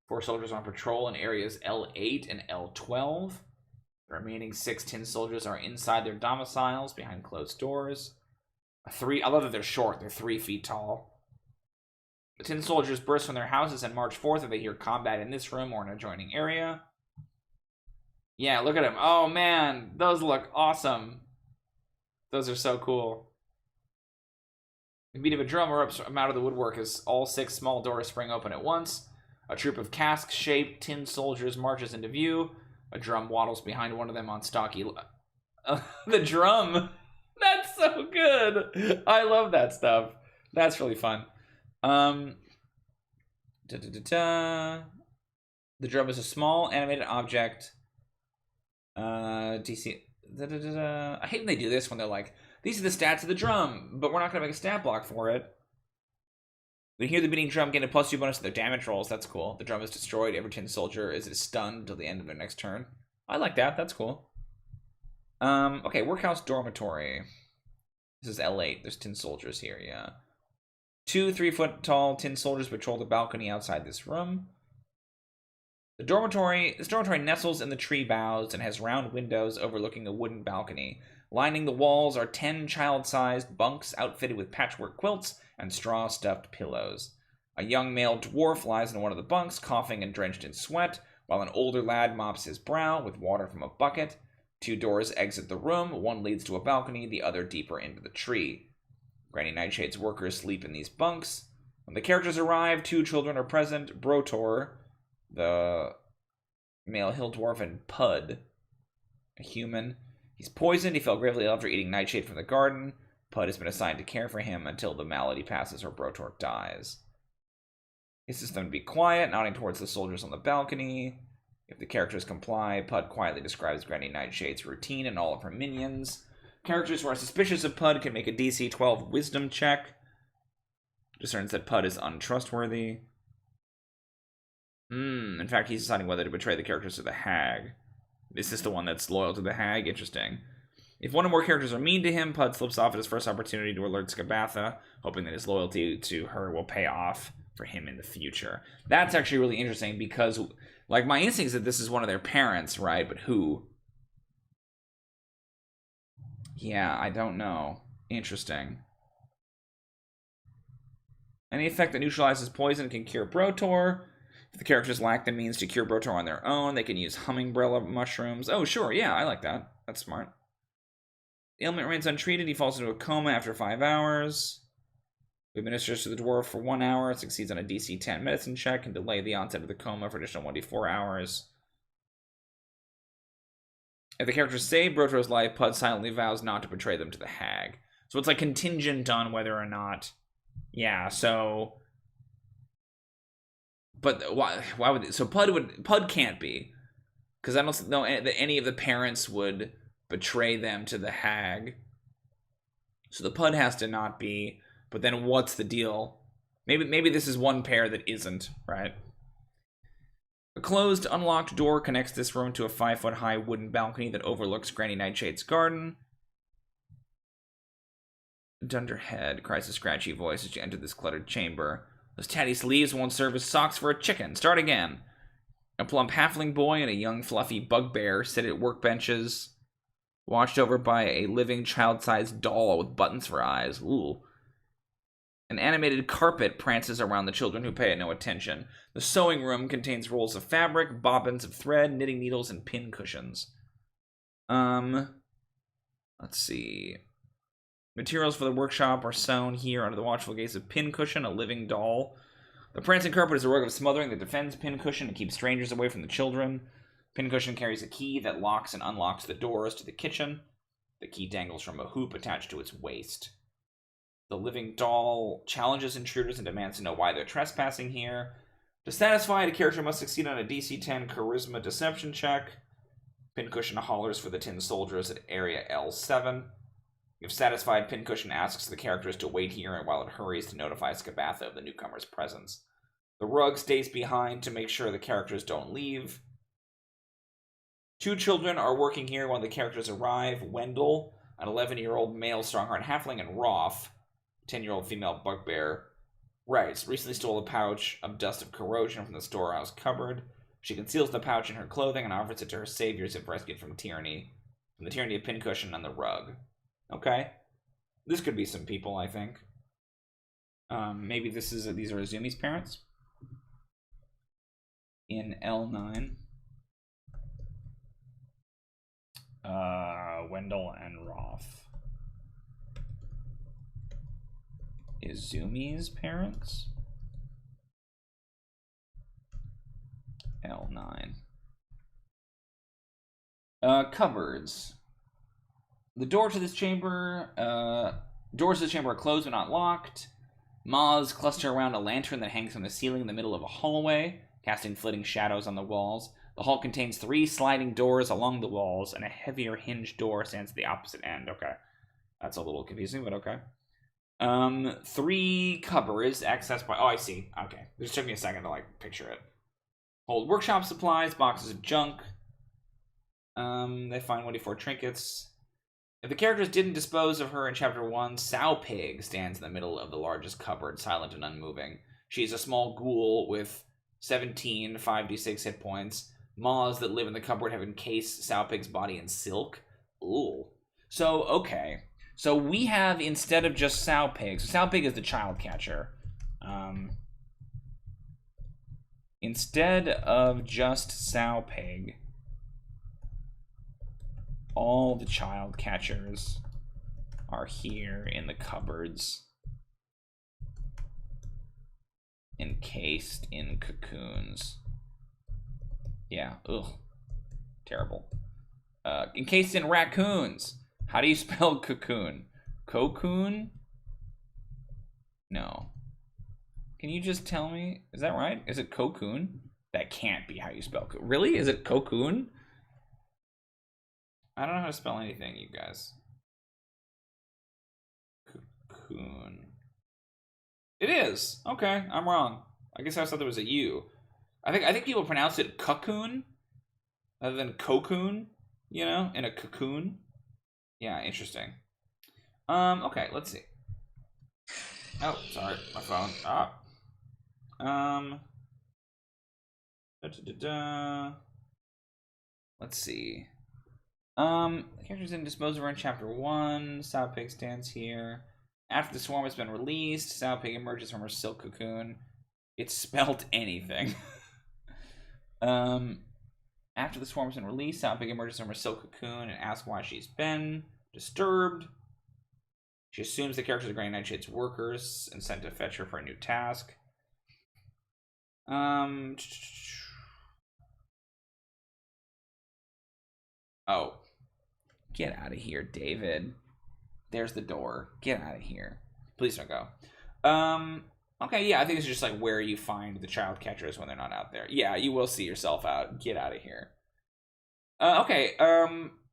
4 soldiers on patrol in areas L8 and L12. The remaining 6 tin soldiers are inside their domiciles behind closed doors. I love that they're short. They're 3 feet tall. The tin soldiers burst from their houses and march forth if they hear combat in this room or an adjoining area. Yeah, look at them. Oh, man. Those look awesome. Those are so cool. The beat of a drum erupts from out of the woodwork as all 6 small doors spring open at once. A troop of cask-shaped tin soldiers marches into view. A drum waddles behind one of them on stocky... the drum! That's so good! I love that stuff. That's really fun. The drum is a small animated object. DC... I hate when they do this when they're like, these are the stats of the drum, but we're not going to make a stat block for it. They hear the beating drum, gain a +2 bonus to their damage rolls. That's cool. The drum is destroyed. Every tin soldier is stunned until the end of their next turn. I like that. That's cool. Okay, workhouse dormitory. This is L8. There's tin soldiers here, yeah. 2 3-foot-tall tin soldiers patrol the balcony outside this room. This dormitory nestles in the tree boughs and has round windows overlooking a wooden balcony. Lining the walls are 10 child-sized bunks outfitted with patchwork quilts and straw-stuffed pillows. A young male dwarf lies in one of the bunks, coughing and drenched in sweat, while an older lad mops his brow with water from a bucket. 2 doors exit the room. One leads to a balcony, the other deeper into the tree. Granny Nightshade's workers sleep in these bunks. When the characters arrive, 2 children are present. Brotor, the male hill dwarf, and Pud, a human. He's poisoned. He fell gravely ill after eating nightshade from the garden. Pud has been assigned to care for him until the malady passes or Brotor dies. He insists them to be quiet, nodding towards the soldiers on the balcony. If the characters comply, Pud quietly describes Granny Nightshade's routine and all of her minions. Characters who are suspicious of Pud can make a DC 12 wisdom check. Discerns that Pud is untrustworthy. In fact, he's deciding whether to betray the characters to the hag. Is this the one that's loyal to the hag? Interesting. If one or more characters are mean to him, Pud slips off at his first opportunity to alert Skabatha, hoping that his loyalty to her will pay off for him in the future. That's actually really interesting because, like, my instinct is that this is one of their parents, right? But who? Yeah, I don't know. Interesting. Any effect that neutralizes poison can cure Brotor. If the characters lack the means to cure Brotor on their own, they can use Hummingbrella mushrooms. Oh, sure, yeah, I like that. That's smart. The ailment remains untreated. He falls into a coma after 5 hours. We administers to the dwarf for 1 hour. It succeeds on a DC 10 medicine check and delay the onset of the coma for additional 1d4 hours. If the characters save Brotor's life, Pud silently vows not to betray them to the hag. So it's like contingent on whether or not... Yeah, so... But why would... So Pud can't be. Because I don't know that any of the parents would betray them to the hag. So the Pud has to not be. But then what's the deal? Maybe this is one pair that isn't, right? A closed, unlocked door connects this room to a 5-foot-high wooden balcony that overlooks Granny Nightshade's garden. Dunderhead, cries a scratchy voice as you enter this cluttered chamber. Those tatty sleeves won't serve as socks for a chicken. Start again. A plump halfling boy and a young fluffy bugbear sit at workbenches, watched over by a living child-sized doll with buttons for eyes. Ooh. An animated carpet prances around the children who pay it no attention. The sewing room contains rolls of fabric, bobbins of thread, knitting needles, and pin cushions. Let's see. Materials for the workshop are sewn here under the watchful gaze of Pincushion, a living doll. The prancing carpet is a rug of smothering that defends Pincushion and keeps strangers away from the children. Pincushion carries a key that locks and unlocks the doors to the kitchen. The key dangles from a hoop attached to its waist. The living doll challenges intruders and demands to know why they're trespassing here. To satisfy it, a character must succeed on a DC 10 Charisma Deception check. Pincushion hollers for the tin soldiers at Area L7. If satisfied, Pincushion asks the characters to wait here while it hurries to notify Skabatha of the newcomer's presence. The rug stays behind to make sure the characters don't leave. 2 children are working here when the characters arrive. Wendell, an 11-year-old male Strongheart halfling, and Roth, 10-year-old female bugbear, writes, recently stole a pouch of dust of corrosion from the storehouse cupboard. She conceals the pouch in her clothing and offers it to her saviors if rescued from the tyranny of Pincushion on the rug. Okay. This could be some people, I think. Maybe these are Azumi's parents. In L9. Wendell and Roth. Izumi's parents? L9. Cupboards. The door to this chamber, doors to the chamber are closed but not locked. Moths cluster around a lantern that hangs from the ceiling in the middle of a hallway, casting flitting shadows on the walls. The hall contains 3 sliding doors along the walls, and a heavier hinged door stands at the opposite end. Okay. That's a little confusing, but okay. 3 cupboards accessed by... Oh, I see. Okay. It just took me a second to, like, picture it. Hold workshop supplies, boxes of junk. They find 1d4 trinkets. If the characters didn't dispose of her in Chapter 1, Sow Pig stands in the middle of the largest cupboard, silent and unmoving. She's a small ghoul with 17 5d6 hit points. Moths that live in the cupboard have encased Sow Pig's body in silk. Ooh. So, okay. So we have, instead of just Sow Pig, so Sow Pig is the child catcher. Instead of just Sow Pig, all the child catchers are here in the cupboards, encased in cocoons. Yeah, ugh, terrible. Encased in raccoons. How do you spell cocoon? Cocoon? No. Can you just tell me? Is that right? Is it cocoon? That can't be how you spell cocoon. Really? Is it cocoon? I don't know how to spell anything, you guys. Cocoon. It is. Okay, I'm wrong. I guess I thought there was a U. I think people pronounce it cocoon rather than cocoon, you know, in a cocoon. Yeah, interesting. Okay, let's see. Oh, sorry, my phone. Let's see. The characters didn't dispose of her in Chapter 1. Sow Pig stands here. After the swarm has been released, Sow Pig emerges from her silk cocoon. It's spelt anything. After the swarm has been released, Sow Pig emerges from her silk cocoon and asks why she's been disturbed. She assumes the characters are Grey Nightshade's workers and sent to fetch her for a new task. Oh. Get out of here, David. There's the door. Get out of here. Please don't go. Okay, yeah, I think it's just like where you find the child catchers when they're not out there. Yeah, you will see yourself out. Get out of here. Okay,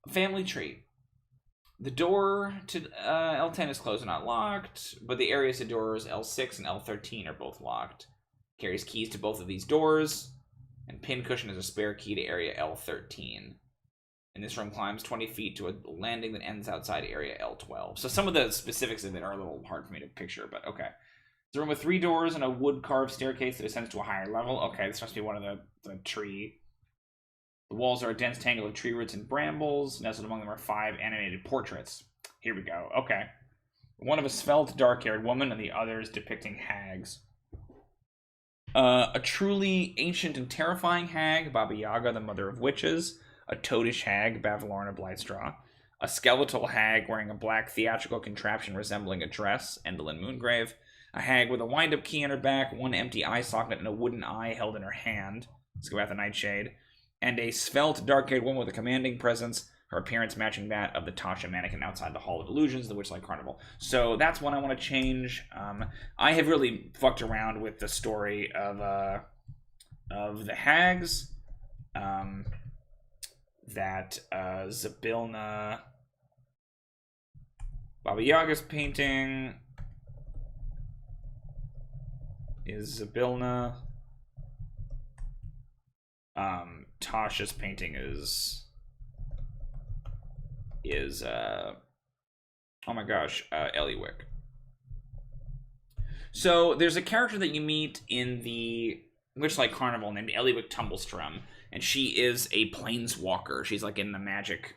family tree. The door to L10 is closed and not locked, but the areas to doors L6 and L13 are both locked. Carries keys to both of these doors, and pincushion is a spare key to area L13. And this room climbs 20 feet to a landing that ends outside area L12. So some of the specifics of it are a little hard for me to picture, but okay. It's a room with 3 doors and a wood-carved staircase that ascends to a higher level. Okay, this must be one of the tree. The walls are a dense tangle of tree roots and brambles. Nestled among them are 5 animated portraits. Here we go. Okay. One of a svelte, dark-haired woman, and the others depicting hags. A truly ancient and terrifying hag, Baba Yaga, the mother of witches. A toadish hag, Bavalorna Blightstraw. A skeletal hag wearing a black theatrical contraption resembling a dress, Endlin Moongrave. A hag with a wind-up key on her back, 1 empty eye socket, and a wooden eye held in her hand. Let's go at the Nightshade. And a svelte, dark-haired woman with a commanding presence, her appearance matching that of the Tasha mannequin outside the Hall of Illusions, the Witchlight Carnival. So that's one I want to change. I have really fucked around with the story of the hags. That Zabilna, Baba Yaga's painting is Zabilna. Tasha's painting is oh my gosh, Eliwick. So there's a character that you meet in the Witchlight Carnival named Eliwick Tumblestrum, and she is a planeswalker. She's like in the magic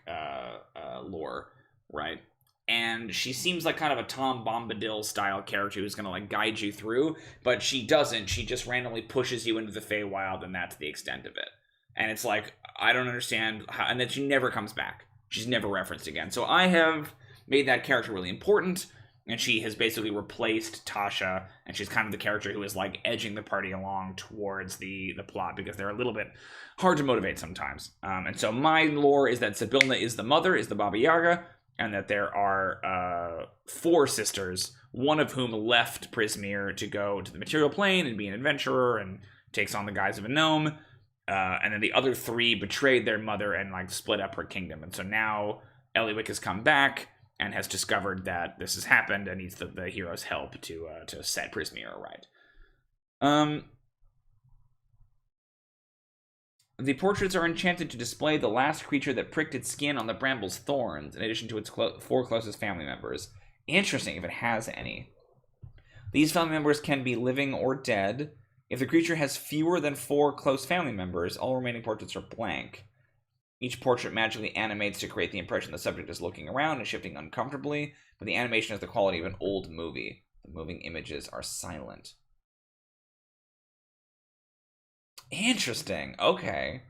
lore, right? and she seems like kind of a Tom Bombadil style character who's gonna like guide you through, but she doesn't. She just randomly pushes you into the Feywild, and that's the extent of it. And it's like, I don't understand how, and then she never comes back. She's never referenced again. So I have made that character really important, and she has basically replaced Tasha, and she's kind of the character who is like edging the party along towards the plot, because they're a little bit hard to motivate sometimes. And so my lore is that Sibylna is the mother, is the Baba Yaga, and that there are 4 sisters, one of whom left Prismeer to go to the material plane and be an adventurer and takes on the guise of a gnome. And then the other 3 betrayed their mother and like split up her kingdom. And so now Eliwick has come back and has discovered that this has happened and needs the hero's help to set Prismeer right. The portraits are enchanted to display the last creature that pricked its skin on the bramble's thorns, in addition to its 4 closest family members. Interesting, if it has any. These family members can be living or dead. If the creature has fewer than 4 close family members, all remaining portraits are blank. Each portrait magically animates to create the impression the subject is looking around and shifting uncomfortably, but the animation has the quality of an old movie. The moving images are silent. Interesting. Okay.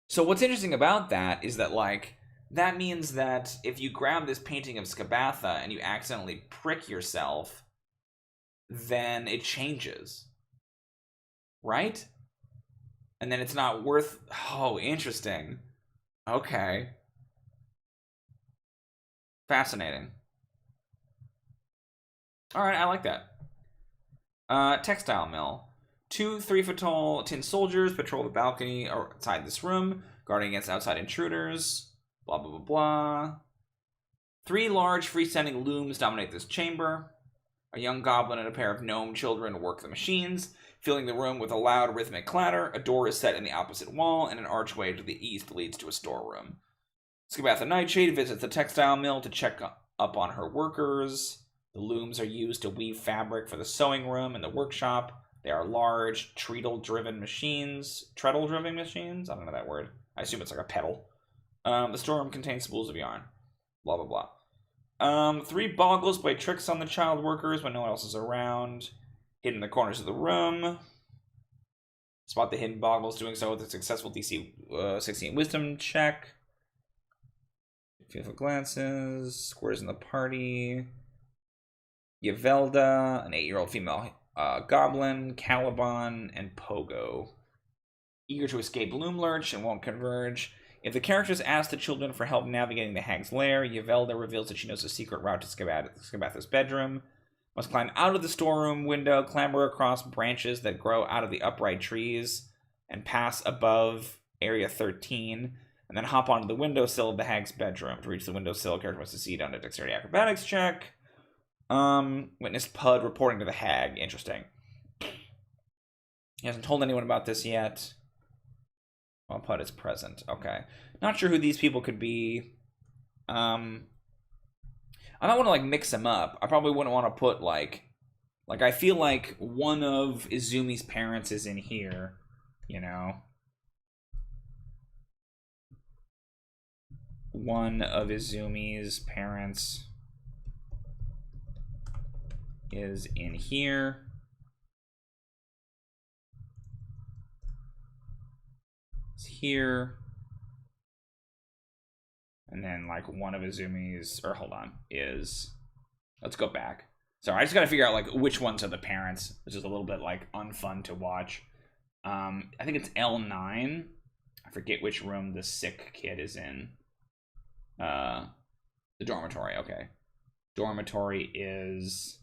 So what's interesting about that is that, like, that means that if you grab this painting of Skabatha and you accidentally prick yourself, then it changes. Right? And then it's not worth... Oh, interesting. Okay. Fascinating. Alright, I like that. Textile mill. 2 3-foot-tall tin soldiers patrol the balcony outside this room, guarding against outside intruders. Blah, blah, blah, blah. 3 large freestanding looms dominate this chamber. A young goblin and a pair of gnome children work the machines, filling the room with a loud rhythmic clatter. A door is set in the opposite wall, and an archway to the east leads to a storeroom. Skabatha Nightshade visits the textile mill to check up on her workers. The looms are used to weave fabric for the sewing room and the workshop. They are large, treadle-driven machines. Treadle-driven machines? I don't know that word. I assume it's like a pedal. The storeroom contains spools of yarn. Blah, blah, blah. 3 boggles play tricks on the child workers when no one else is around. Hidden in the corners of the room. Spot the hidden boggles doing so with a successful DC 16 wisdom check. Fearful glances. Squares in the party. Yvelda, an 8-year-old female goblin, Caliban, and Pogo. Eager to escape Loomlurch and won't converge. If the characters ask the children for help navigating the hag's lair, Yvelda reveals that she knows a secret route to Skabatha's bedroom. Must climb out of the storeroom window, clamber across branches that grow out of the upright trees, and pass above Area 13, and then hop onto the windowsill of the hag's bedroom. To reach the windowsill, a character must succeed on a dexterity acrobatics check. Witnessed Pud reporting to the hag. Interesting. He hasn't told anyone about this yet. Well, Pud is present. Okay. Not sure who these people could be. I might want to, like, mix them up. I probably wouldn't want to put, like, I feel like one of Izumi's parents is in here, you know? One of Izumi's parents is in here. It's here. And then, like, one of Izumi's, or hold on, is, let's go back. Sorry, I just gotta figure out, like, which ones are the parents, which is a little bit, like, unfun to watch. I think it's L9. I forget which room the sick kid is in. The dormitory, okay. Dormitory is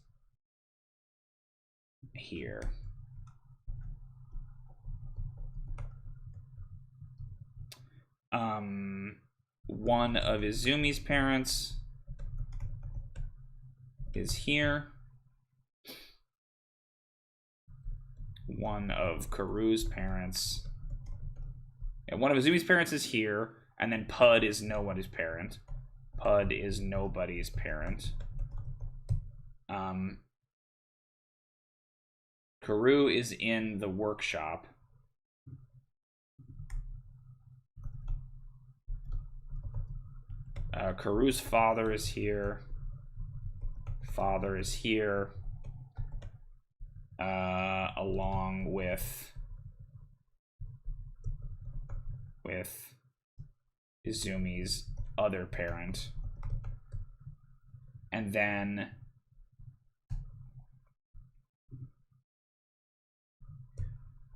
here. One of Izumi's parents is here. One of Karu's parents. Yeah, one of Izumi's parents is here, and then Pud is nobody's parent. Pud is nobody's parent. Karu is in the workshop. Karoo's father is here. Father is here. Along with Izumi's other parent. And then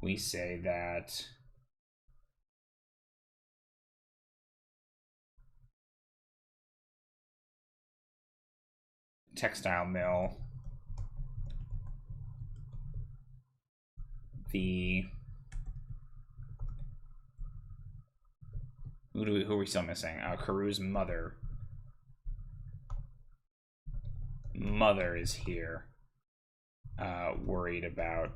we say that textile mill, who are we still missing? Karoo's mother. Mother is here. Worried about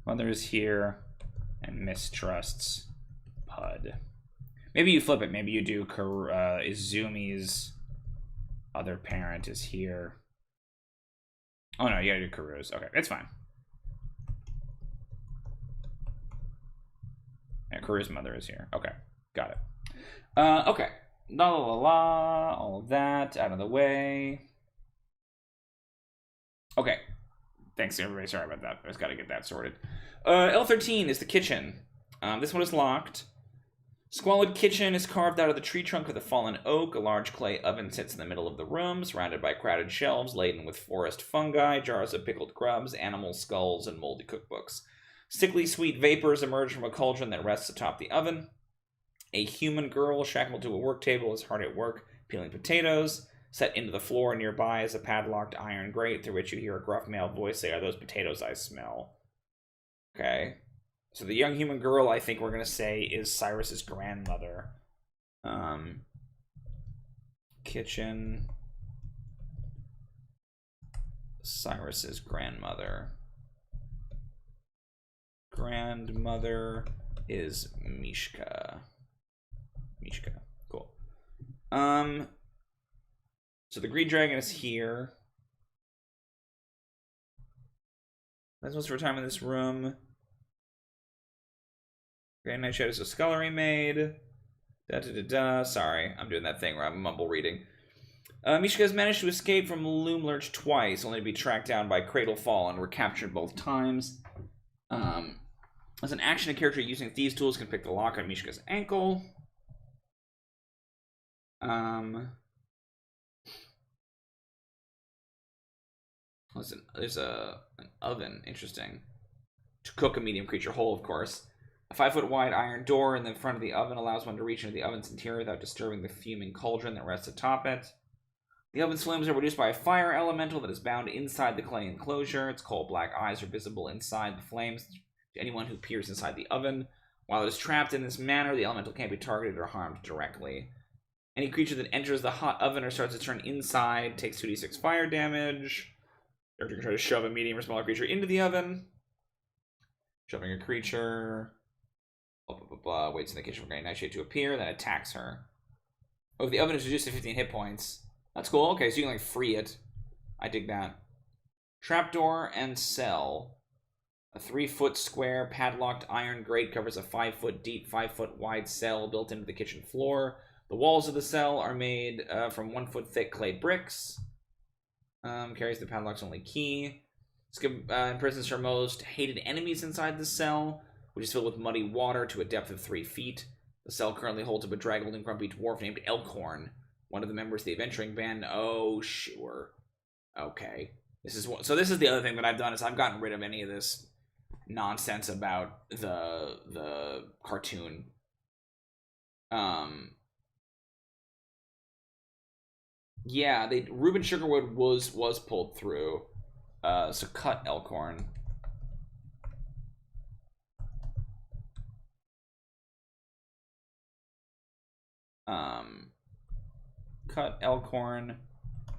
Mother is here and mistrusts Pud. Maybe you flip it. Maybe you do Izumi's other parent is here. Oh no, you gotta do Karoo's. Okay, it's fine. Yeah, Karoo's mother is here. Okay, got it. Okay. La la la la. All of that out of the way. Okay. Thanks, everybody. Sorry about that. I just got to get that sorted. L13 is the kitchen. This one is locked. Squalid kitchen is carved out of the tree trunk of the fallen oak. A large clay oven sits in the middle of the room, surrounded by crowded shelves laden with forest fungi, jars of pickled grubs, animal skulls, and moldy cookbooks. Sickly sweet vapors emerge from a cauldron that rests atop the oven. A human girl shackled to a work table is hard at work peeling potatoes. Set into the floor nearby is a padlocked iron grate through which you hear a gruff male voice say, "Are those potatoes I smell?" Okay. So the young human girl, I think we're going to say, is Cyrus's grandmother. Kitchen. Cyrus's grandmother. Grandmother is Mishka. Mishka. Cool. So the green dragon is here. That's what's for time in this room. Grand Night Shadows of Scullery Maid. Sorry, I'm doing that thing where I'm mumble reading. Mishka has managed to escape from Loom Lurch twice, only to be tracked down by Cradle Fall and recaptured both times. As an action, a character using thieves' tools can pick the lock on Mishka's ankle. Listen, there's an oven. Interesting. To cook a medium creature whole, of course. A 5-foot wide iron door in the front of the oven allows one to reach into the oven's interior without disturbing the fuming cauldron that rests atop it. The oven's flames are produced by a fire elemental that is bound inside the clay enclosure. Its coal black eyes are visible inside the flames to anyone who peers inside the oven. While it is trapped in this manner, the elemental can't be targeted or harmed directly. Any creature that enters the hot oven or starts to turn inside takes 2d6 fire damage. Character can try to shove a medium or smaller creature into the oven. Shoving a creature. Blah, blah, blah, blah. Waits in the kitchen for Grand Nightshade to appear, then attacks her. Oh, if the oven is reduced to 15 hit points. That's cool. Okay, so you can, like, free it. I dig that. Trapdoor and cell. A 3-foot square padlocked iron grate covers a 5-foot deep, 5-foot wide cell built into the kitchen floor. The walls of the cell are made from 1-foot thick clay bricks. Carries the padlock's only key. Imprisons her most hated enemies inside the cell, which is filled with muddy water to a depth of 3 feet. The cell currently holds a bedraggled and grumpy dwarf named Elkhorn, one of the members of the adventuring band. Oh, sure. Okay. This is the other thing that I've done is I've gotten rid of any of this nonsense about the cartoon. Yeah, Reuben Sugarwood was pulled through. So cut Elkhorn. Cut Elkhorn.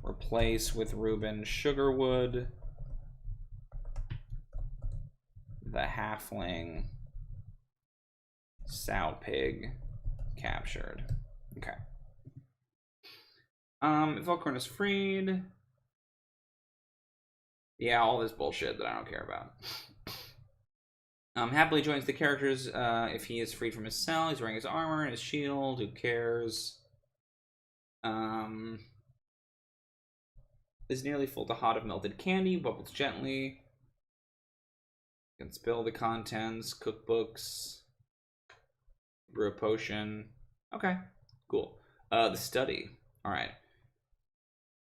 Replace with Reuben Sugarwood. The halfling. Sow pig. Captured. Okay. If Elkhorn is freed. Yeah, all this bullshit that I don't care about. Happily joins the characters if he is freed from his cell. He's wearing his armor and his shield. Who cares? Is nearly full to hot of melted candy. Bubbles gently. Can spill the contents. Cookbooks. Brew a potion. Okay, cool. The study. All right.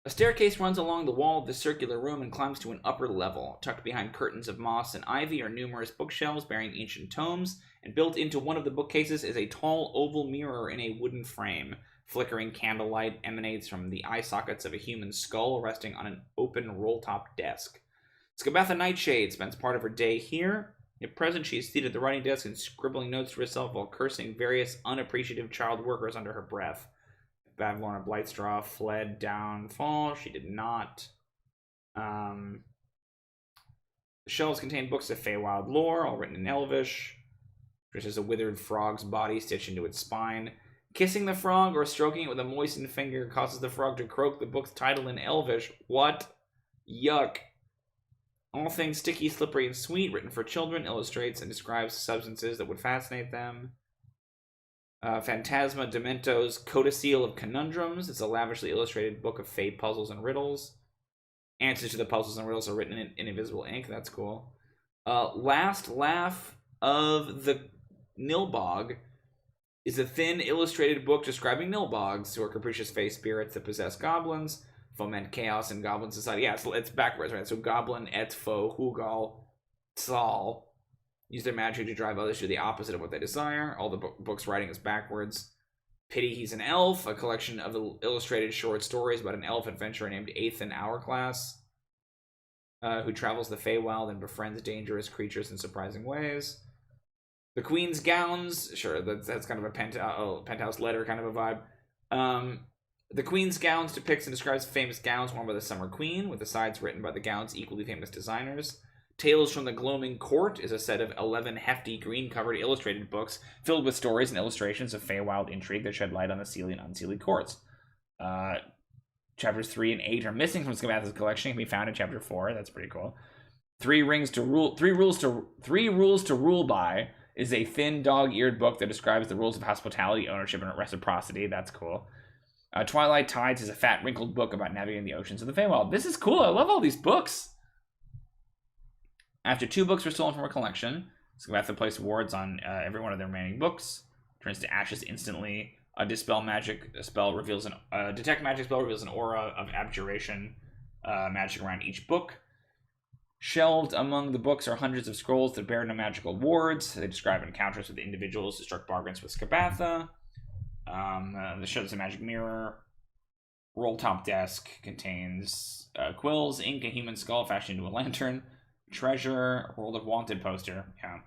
A staircase runs along the wall of the circular room and climbs to an upper level. Tucked behind curtains of moss and ivy are numerous bookshelves bearing ancient tomes, and built into one of the bookcases is a tall oval mirror in a wooden frame. Flickering candlelight emanates from the eye sockets of a human skull resting on an open roll-top desk. Scabatha Nightshade spends part of her day here. At present, she is seated at the writing desk and scribbling notes to herself while cursing various unappreciative child workers under her breath. Bavlorna Blightstraw fled downfall. She did not. The shelves contain books of Feywild lore, all written in Elvish. There's just a withered frog's body stitched into its spine. Kissing the frog or stroking it with a moistened finger causes the frog to croak the book's title in Elvish. What? Yuck. All things sticky, slippery, and sweet, written for children, illustrates and describes substances that would fascinate them. Phantasma Demento's Codicil of Conundrums. It's a lavishly illustrated book of fate puzzles and riddles. Answers to the puzzles and riddles are written in invisible ink. That's cool. Last Laugh of the Nilbog is a thin, illustrated book describing Nilbogs, who are capricious face spirits that possess goblins, foment chaos in goblin society. Yeah, it's backwards, right? So goblin, et foe, hugal, tsal. Use their magic to drive others to the opposite of what they desire. All the book's writing is backwards. Pity He's an Elf, a collection of illustrated short stories about an elf adventurer named Athan Hourglass, who travels the Feywild and befriends dangerous creatures in surprising ways. The Queen's Gowns, sure, that's kind of a penthouse letter kind of a vibe. The Queen's Gowns depicts and describes famous gowns worn by the Summer Queen, with the sides written by the gown's equally famous designers. Tales from the Gloaming Court is a set of 11 hefty green-covered illustrated books filled with stories and illustrations of Feywild intrigue that shed light on the sealy and unsealy courts. Chapters 3 and 8 are missing from Scabatha's collection and can be found in Chapter 4. That's pretty cool. Three rules to rule by is a thin, dog-eared book that describes the rules of hospitality, ownership, and reciprocity. That's cool. Twilight Tides is a fat, wrinkled book about navigating the oceans of the Feywild. This is cool. I love all these books. After 2 books were stolen from her collection, Scabatha placed wards on every one of the remaining books. Turns to ashes instantly. A detect magic spell reveals an aura of abjuration magic around each book. Shelved among the books are hundreds of scrolls that bear no magical wards. They describe encounters with individuals who struck bargains with Scabatha. The show's a magic mirror. Roll-top desk contains quills, ink, a human skull fashioned into a lantern. Treasure, World of Wanted poster. Yeah.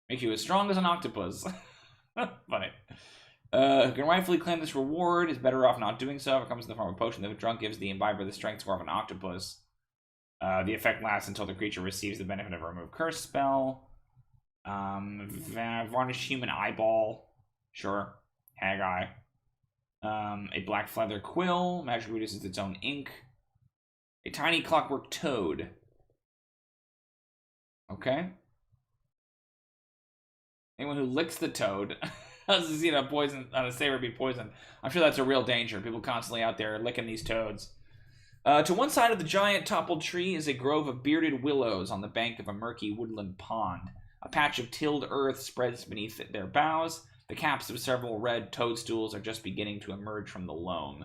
Make you as strong as an octopus. Funny. Who can rightfully claim this reward is better off not doing so if it comes in the form of a potion that if drunk gives the imbiber the strength score of an octopus. The effect lasts until the creature receives the benefit of a remove curse spell. Varnished human eyeball. Sure. Haggai. A black feather quill. Magic reduces its own ink. A tiny clockwork toad. Okay. Anyone who licks the toad has poison on a saber be poisoned. I'm sure that's a real danger. People constantly out there licking these toads. To one side of the giant toppled tree is a grove of bearded willows on the bank of a murky woodland pond. A patch of tilled earth spreads beneath their boughs. The caps of several red toadstools are just beginning to emerge from the loam.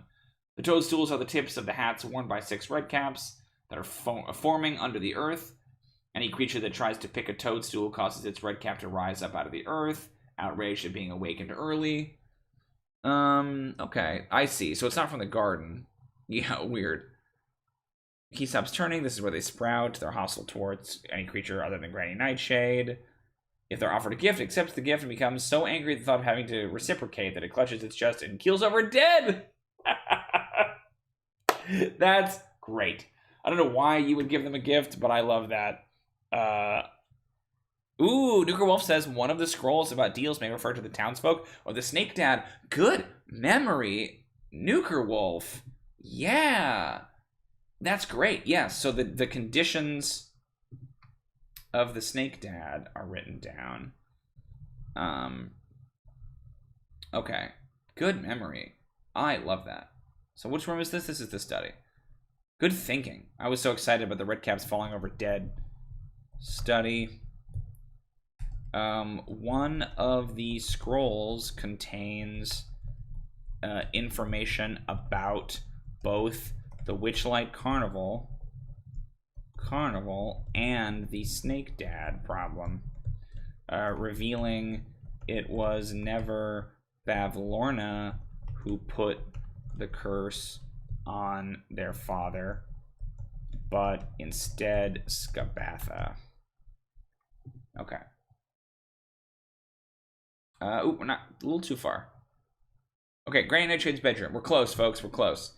The toadstools are the tips of the hats worn by 6 redcaps that are forming under the earth. Any creature that tries to pick a toadstool causes its redcap to rise up out of the earth, outraged at being awakened early. Okay, I see. So it's not from the garden. Yeah, weird. He stops turning. This is where they sprout. They're hostile towards any creature other than Granny Nightshade. If they're offered a gift, it accepts the gift and becomes so angry at the thought of having to reciprocate that it clutches its chest and keels over dead. That's great. I don't know why you would give them a gift, but I love that. Nuker Wolf says one of the scrolls about deals may refer to the townsfolk or the Snake Dad. Good memory, Nuker Wolf. Yeah, that's great. Yes, so the conditions of the Snake Dad are written down. Okay. Good memory. I love that. So which room is this? This is the study. Good thinking. I was so excited about the red caps falling over dead. Study. One of the scrolls contains information about both the Witchlight Carnival and the Snake Dad problem, revealing it was never Bavlorna who put the curse on their father, but instead Skabatha. Okay. We're not a little too far. Okay, Granny Nightshade's bedroom. We're close, folks. We're close.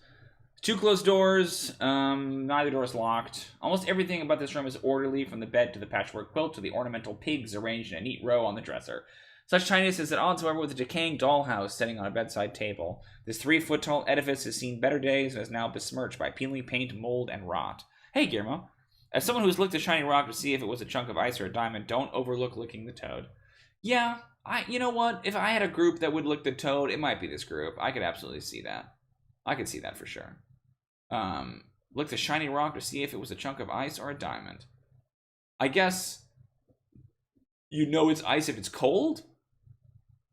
2 closed doors. Neither door is locked. Almost everything about this room is orderly, from the bed to the patchwork quilt to the ornamental pigs arranged in a neat row on the dresser. Such tinyness is at odds, however, with a decaying dollhouse sitting on a bedside table. This 3-foot-tall edifice has seen better days and is now besmirched by peeling paint, mold, and rot. Hey, Guillermo. As someone who's licked a shiny rock to see if it was a chunk of ice or a diamond, don't overlook licking the toad. Yeah, you know what? If I had a group that would lick the toad, it might be this group. I could absolutely see that. I could see that for sure. Lick the shiny rock to see if it was a chunk of ice or a diamond. I guess you know it's ice if it's cold?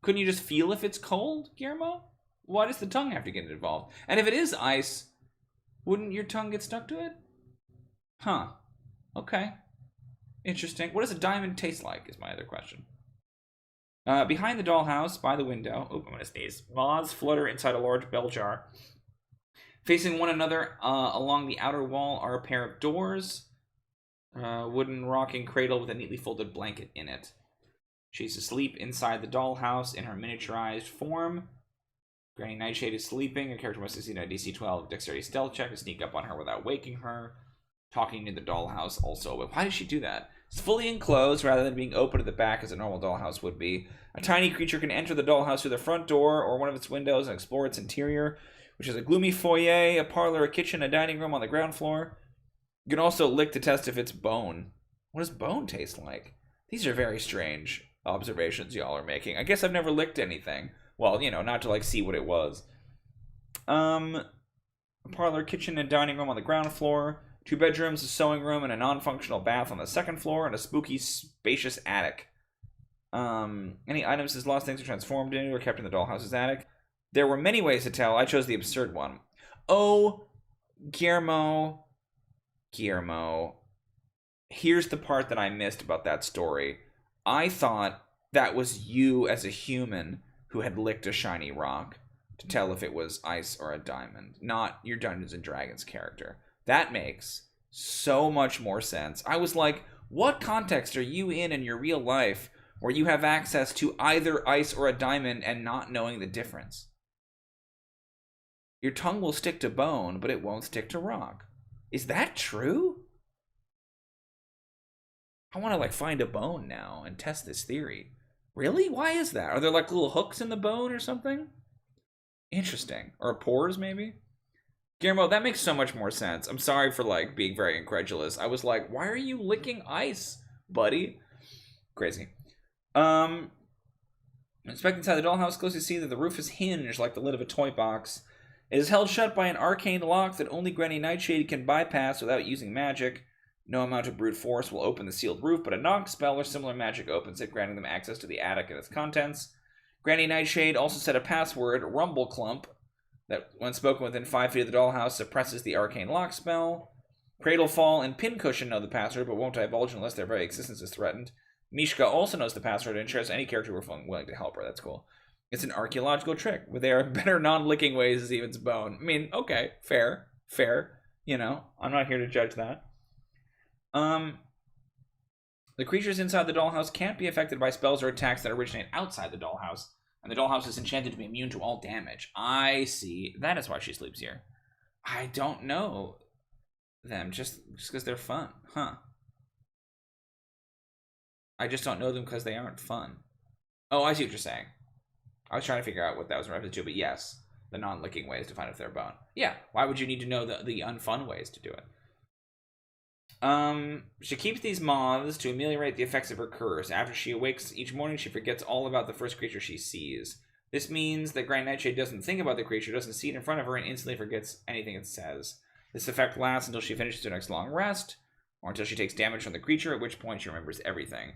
Couldn't you just feel if it's cold, Guillermo? Why does the tongue have to get involved? And if it is ice, wouldn't your tongue get stuck to it? Huh. Okay. Interesting. What does a diamond taste like, is my other question. Behind the dollhouse, by the window... Oh, I'm going to sneeze. Moths flutter inside a large bell jar. Facing one another along the outer wall are a pair of doors. Wooden rocking cradle with a neatly folded blanket in it. She's asleep inside the dollhouse in her miniaturized form. Granny Nightshade is sleeping. A character must succeed a DC 12 dexterity stealth check to sneak up on her without waking her. Talking to the dollhouse also. But why does she do that? It's fully enclosed rather than being open at the back as a normal dollhouse would be. A tiny creature can enter the dollhouse through the front door or one of its windows and explore its interior, which is a gloomy foyer, a parlor, a kitchen, a dining room on the ground floor. You can also lick to test if it's bone. What does bone taste like? These are very strange observations y'all are making. I guess I've never licked anything. Well, you know, not to like see what it was. A parlor, kitchen, and dining room on the ground floor. 2 bedrooms, a sewing room, and a non-functional bath on the second floor, and a spooky, spacious attic. Any items his lost things are transformed into or kept in the dollhouse's attic. There were many ways to tell. I chose the absurd one. Oh, Guillermo. Here's the part that I missed about that story. I thought that was you as a human who had licked a shiny rock to tell if it was ice or a diamond, not your Dungeons & Dragons character. That makes so much more sense. I was like, what context are you in your real life where you have access to either ice or a diamond and not knowing the difference? Your tongue will stick to bone, but it won't stick to rock. Is that true? I want to like find a bone now and test this theory. Really? Why is that? Are there like little hooks in the bone or something? Interesting. Or pores maybe? Guillermo, that makes so much more sense. I'm sorry for like being very incredulous. I was like, why are you licking ice, buddy? Crazy. Inspect inside the dollhouse, closely see that the roof is hinged like the lid of a toy box. It is held shut by an arcane lock that only Granny Nightshade can bypass without using magic. No amount of brute force will open the sealed roof, but a knock spell or similar magic opens it, granting them access to the attic and its contents. Granny Nightshade also set a password, Rumble Clump, that, when spoken within 5 feet of the dollhouse, suppresses the arcane lock spell. Cradlefall and Pincushion know the password, but won't divulge unless their very existence is threatened. Mishka also knows the password and shares any character who are willing to help her. That's cool. It's an archaeological trick, where there are better non-licking ways to see if it's bone. I mean, okay, fair. You know, I'm not here to judge that. The creatures inside the dollhouse can't be affected by spells or attacks that originate outside the dollhouse, and the dollhouse is enchanted to be immune to all damage. I see. That is why she sleeps here. I don't know them just because they're fun, huh? I just don't know them because they aren't fun. Oh, I see what you're saying. I was trying to figure out what that was in reference to, but yes, the non-licking ways to find if they're bone. Yeah, why would you need to know the unfun ways to do it? She keeps these moths to ameliorate the effects of her curse. After she awakes each morning, she forgets all about the first creature she sees. This means that Granny Nightshade doesn't think about the creature, doesn't see it in front of her, and instantly forgets anything it says. This effect lasts until she finishes her next long rest, or until she takes damage from the creature, at which point she remembers everything.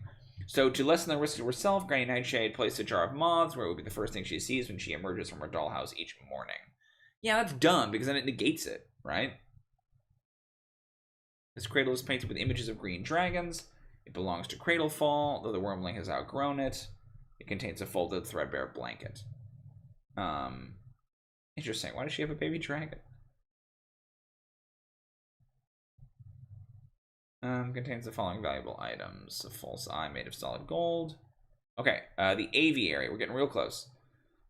So, to lessen the risk to herself, Granny Nightshade placed a jar of moths where it would be the first thing she sees when she emerges from her dollhouse each morning. Yeah, that's dumb, because then it negates it, right? This cradle is painted with images of green dragons. It belongs to Cradlefall, though the wormling has outgrown it. It contains a folded, threadbare blanket. Interesting. Why does she have a baby dragon? Contains the following valuable items. A false eye made of solid gold. Okay, the aviary. We're getting real close.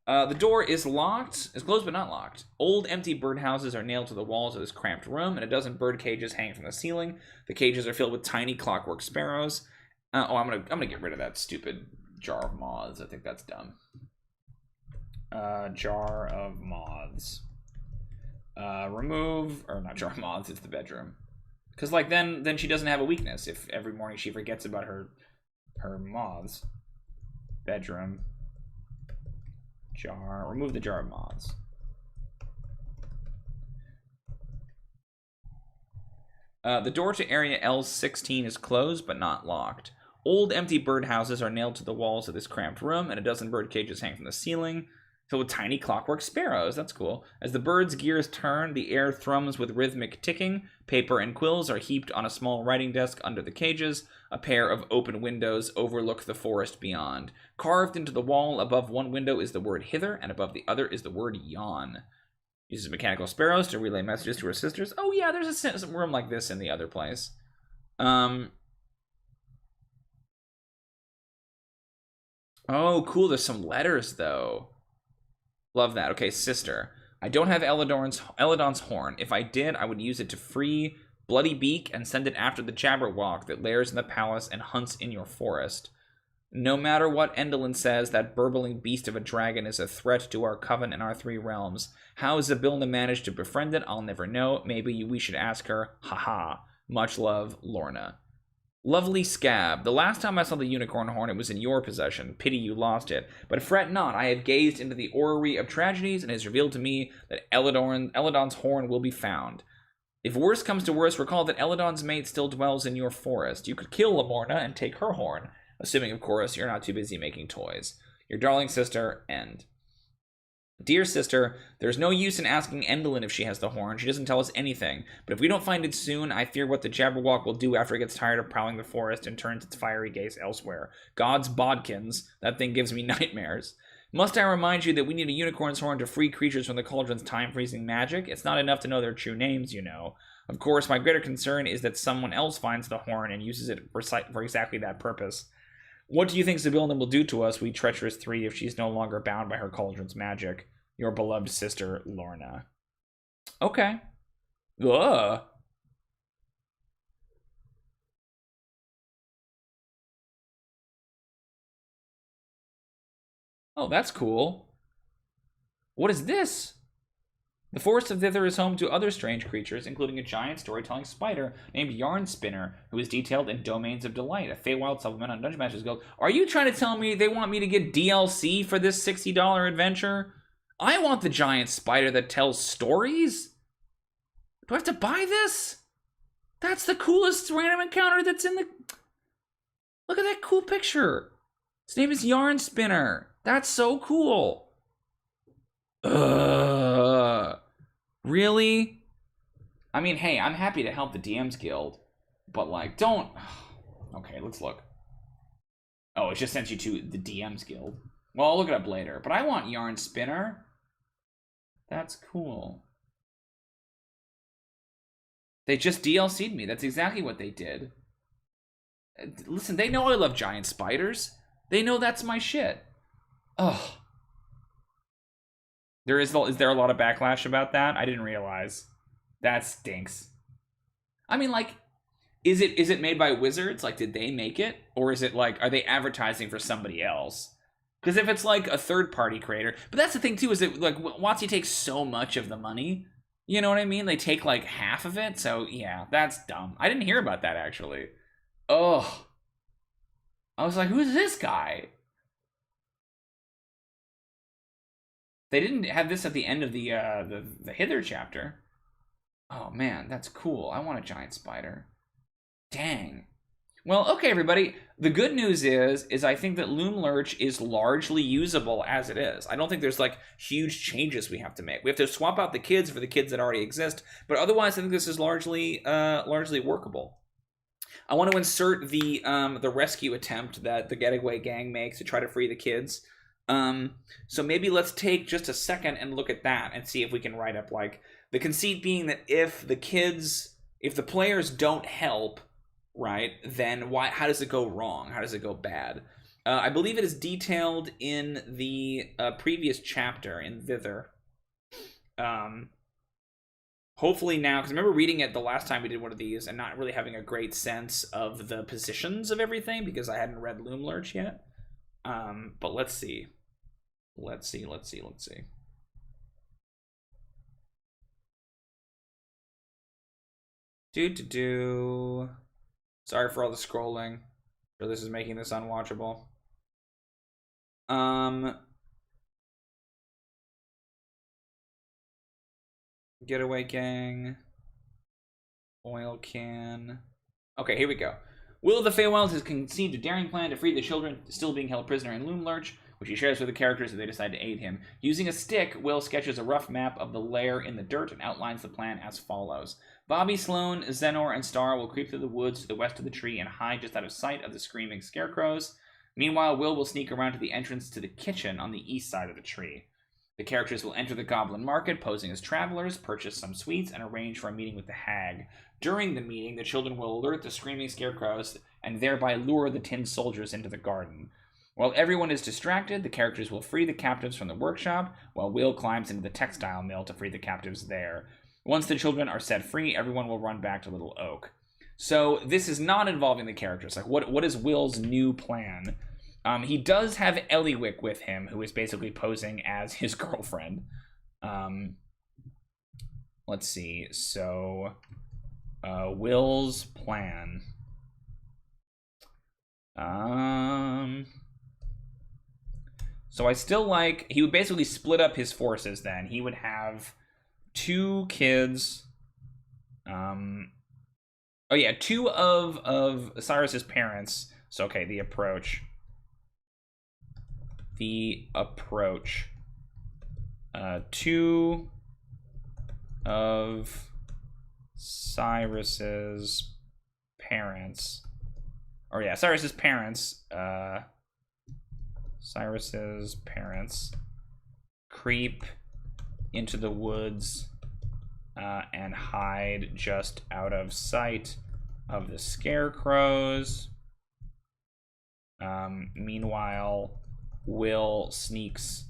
The door is locked. It's closed but not locked. Old empty birdhouses are nailed to the walls of this cramped room, and a dozen bird cages hang from the ceiling. The cages are filled with tiny clockwork sparrows. I'm gonna get rid of that stupid jar of moths. I think that's dumb. Jar of moths. Remove, or not jar of moths. It's the bedroom. Because like then she doesn't have a weakness if every morning she forgets about her moths. Bedroom. Jar. Remove the jar of moths. The door to area L16 is closed but not locked. Old empty birdhouses are nailed to the walls of this cramped room, and a dozen bird cages hang from the ceiling, filled with tiny clockwork sparrows. That's cool. As the birds' gears turn, the air thrums with rhythmic ticking. Paper and quills are heaped on a small writing desk under the cages. A pair of open windows overlook the forest beyond. Carved into the wall above one window is the word hither, and above the other is the word yawn. Uses mechanical sparrows to relay messages to her sisters. Oh yeah, there's a room like this in the other place. Oh, cool. There's some letters, though. Love that. Okay, sister. I don't have Eladon's horn. If I did, I would use it to free Bloody Beak and send it after the Jabberwock that lairs in the palace and hunts in your forest. No matter what Endelyn says, that burbling beast of a dragon is a threat to our coven and our three realms. How Zybilna managed to befriend it, I'll never know. Maybe we should ask her. Haha. Much love, Lorna. Lovely Scab. The last time I saw the unicorn horn, it was in your possession. Pity you lost it. But fret not, I have gazed into the orrery of tragedies, and it has revealed to me that Eladon's horn will be found. If worse comes to worse, recall that Eladon's mate still dwells in your forest. You could kill Lamorna and take her horn, assuming, of course, you're not too busy making toys. Your darling sister, End. Dear sister, there's no use in asking Endelyn if she has the horn. She doesn't tell us anything. But if we don't find it soon, I fear what the Jabberwock will do after it gets tired of prowling the forest and turns its fiery gaze elsewhere. God's bodkins. That thing gives me nightmares. Must I remind you that we need a unicorn's horn to free creatures from the cauldron's time-freezing magic? It's not enough to know their true names, you know. Of course, my greater concern is that someone else finds the horn and uses it for exactly that purpose. What do you think Zybilna will do to us, we treacherous three, if she's no longer bound by her cauldron's magic? Your beloved sister, Lorna. Okay. Ugh. Oh, that's cool. What is this? The forest of Thither is home to other strange creatures, including a giant storytelling spider named Yarn Spinner, who is detailed in Domains of Delight, a Feywild supplement on Dungeon Masters Guild. Are you trying to tell me they want me to get DLC for this $60 adventure? I want the giant spider that tells stories. Do I have to buy this? That's the coolest random encounter that's in the... Look at that cool picture. His name is Yarn Spinner. That's so cool. Really? I mean, hey, I'm happy to help the DMs Guild, but like, don't... Okay, let's look. Oh, it just sent you to the DMs Guild. Well, I'll look it up later, but I want Yarn Spinner. That's cool. They just DLC'd me. That's exactly what they did. Listen, they know I love giant spiders. They know that's my shit. Ugh. Is there a lot of backlash about that? I didn't realize. That stinks. I mean, like, is it made by Wizards? Like, did they make it? Or is it like, are they advertising for somebody else? Because if it's like a third-party creator... But that's the thing, too, is that like WotC takes so much of the money You know what I mean? They take like half of it. So yeah, that's dumb. I didn't hear about that actually. Oh, I was like, who's this guy? They didn't have this at the end of the Hither chapter. Oh man, that's cool. I want a giant spider. Dang. Well, okay, everybody. The good news is I think that Loom Lurch is largely usable as it is. I don't think there's like huge changes we have to make. We have to swap out the kids for the kids that already exist, but otherwise, I think this is largely workable. I want to insert the rescue attempt that the Getaway Gang makes to try to free the kids. So maybe let's take just a second and look at that and see if we can write up like the conceit being that if the players don't help, right, then how does it go wrong? How does it go bad? I believe it is detailed in the previous chapter in Thither. Hopefully now, because I remember reading it the last time we did one of these and not really having a great sense of the positions of everything because I hadn't read Loom Lurch yet. But let's see. Let's see. Sorry for all the scrolling. Sure, this is making this unwatchable. Getaway Gang. Oil can. Okay, here we go. Will of the Feywilds has conceived a daring plan to free the children still being held prisoner in Loom Lurch, which he shares with the characters if they decide to aid him. Using a stick, Will sketches a rough map of the lair in the dirt and outlines the plan as follows. Bobby, Sloane, Zenor, and Star will creep through the woods to the west of the tree and hide just out of sight of the screaming scarecrows. Meanwhile, Will sneak around to the entrance to the kitchen on the east side of the tree. The characters will enter the Goblin Market, posing as travelers, purchase some sweets, and arrange for a meeting with the hag. During the meeting, the children will alert the screaming scarecrows and thereby lure the tin soldiers into the garden. While everyone is distracted, the characters will free the captives from the workshop, while Will climbs into the textile mill to free the captives there. Once the children are set free, everyone will run back to Little Oak. So this is not involving the characters. Like, what is Will's new plan? He does have Eliwick with him, who is basically posing as his girlfriend. Let's see. So, Will's plan. So I still like... He would basically split up his forces then. He would have 2 kids. Oh yeah, 2 of Cyrus's parents. So, okay, the approach. 2 of Cyrus's parents. Or yeah, Cyrus's parents creep into the woods and hide just out of sight of the scarecrows. Meanwhile, Will sneaks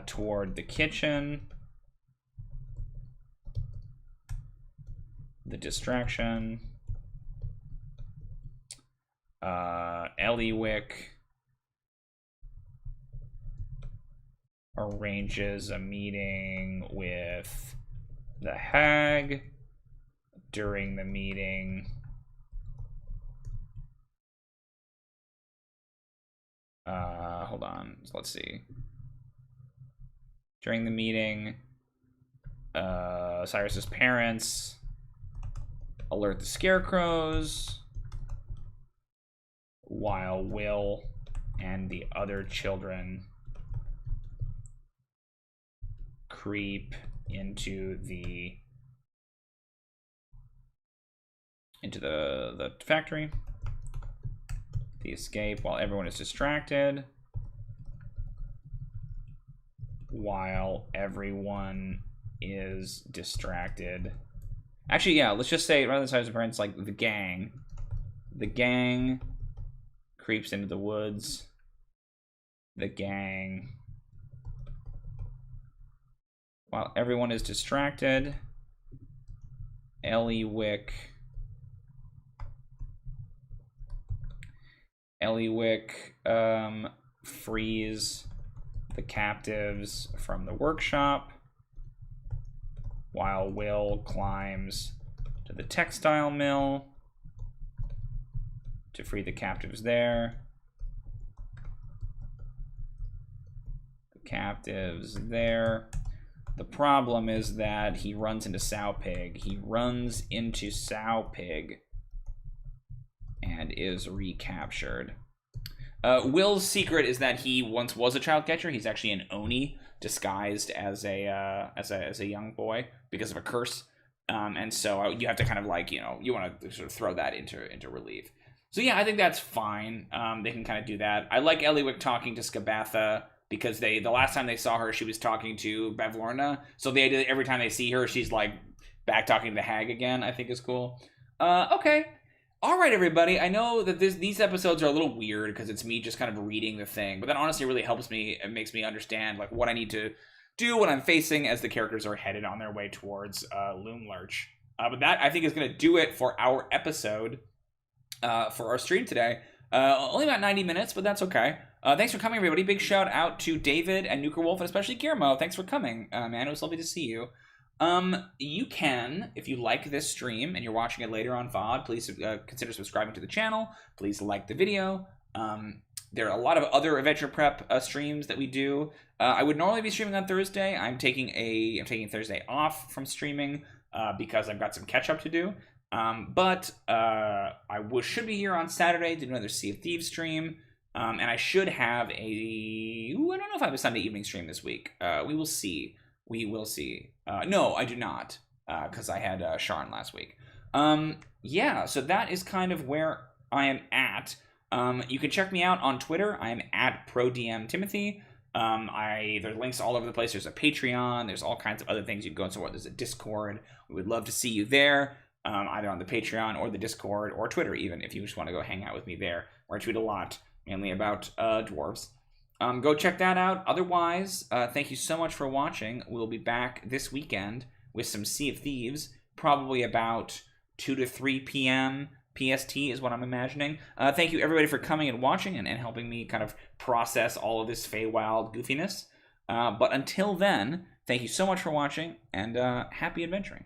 toward the kitchen. The distraction. Eliwick arranges a meeting with the hag. During the meeting, hold on, let's see. During the meeting, Cyrus's parents alert the scarecrows, while Will and the other children creep into the factory. The escape while everyone is distracted. Actually, yeah, let's just say rather than Cyrus's parents, like the gang. The gang creeps into the woods. The gang, while everyone is distracted, Eliwick frees the captives from the workshop, while Will climbs to the textile mill to free the captives there. The captives there. The problem is that he runs into Sow Pig. He runs into Sow Pig and is recaptured. Will's secret is that he once was a child catcher. He's actually an Oni disguised as a young boy because of a curse. And so you have to kind of like, you know, you want to sort of throw that into relief. So yeah, I think that's fine. They can kind of do that. I like Eliwick talking to Skabatha because the last time they saw her, she was talking to Bavlorna. So the idea that every time they see her, she's like back talking to the hag again, I think is cool. Okay. All right, everybody. I know that these episodes are a little weird because it's me just kind of reading the thing, but that honestly really helps me. It makes me understand like what I need to do when I'm facing as the characters are headed on their way towards Loom Lurch. But that, I think, is going to do it for our episode for our stream today. Only about 90 minutes, but that's okay. Thanks for coming, everybody. Big shout out to David and Nuker Wolf, and especially Guillermo. Thanks for coming, man. It was lovely to see you. You can, if you like this stream and you're watching it later on VOD, please consider subscribing to the channel. Please like the video. There are a lot of other adventure prep streams that we do. I would normally be streaming on Thursday. I'm taking Thursday off from streaming because I've got some catch up to do. But I should be here on Saturday to do another Sea of Thieves stream. And I should have I don't know if I have a Sunday evening stream this week. We will see. We will see. No, I do not, because I had Sharn last week. Yeah, so that is kind of where I am at. You can check me out on Twitter. I am at ProDM Timothy. There's links all over the place. There's a Patreon. There's all kinds of other things you can go and support. There's a Discord. We would love to see you there, either on the Patreon or the Discord or Twitter even, if you just want to go hang out with me there, where I tweet a lot, mainly about dwarves. Go check that out. Otherwise, thank you so much for watching. We'll be back this weekend with some Sea of Thieves, probably about 2 to 3 p.m. PST is what I'm imagining. Thank you, everybody, for coming and watching and helping me kind of process all of this Feywild goofiness. But until then, thank you so much for watching, and happy adventuring.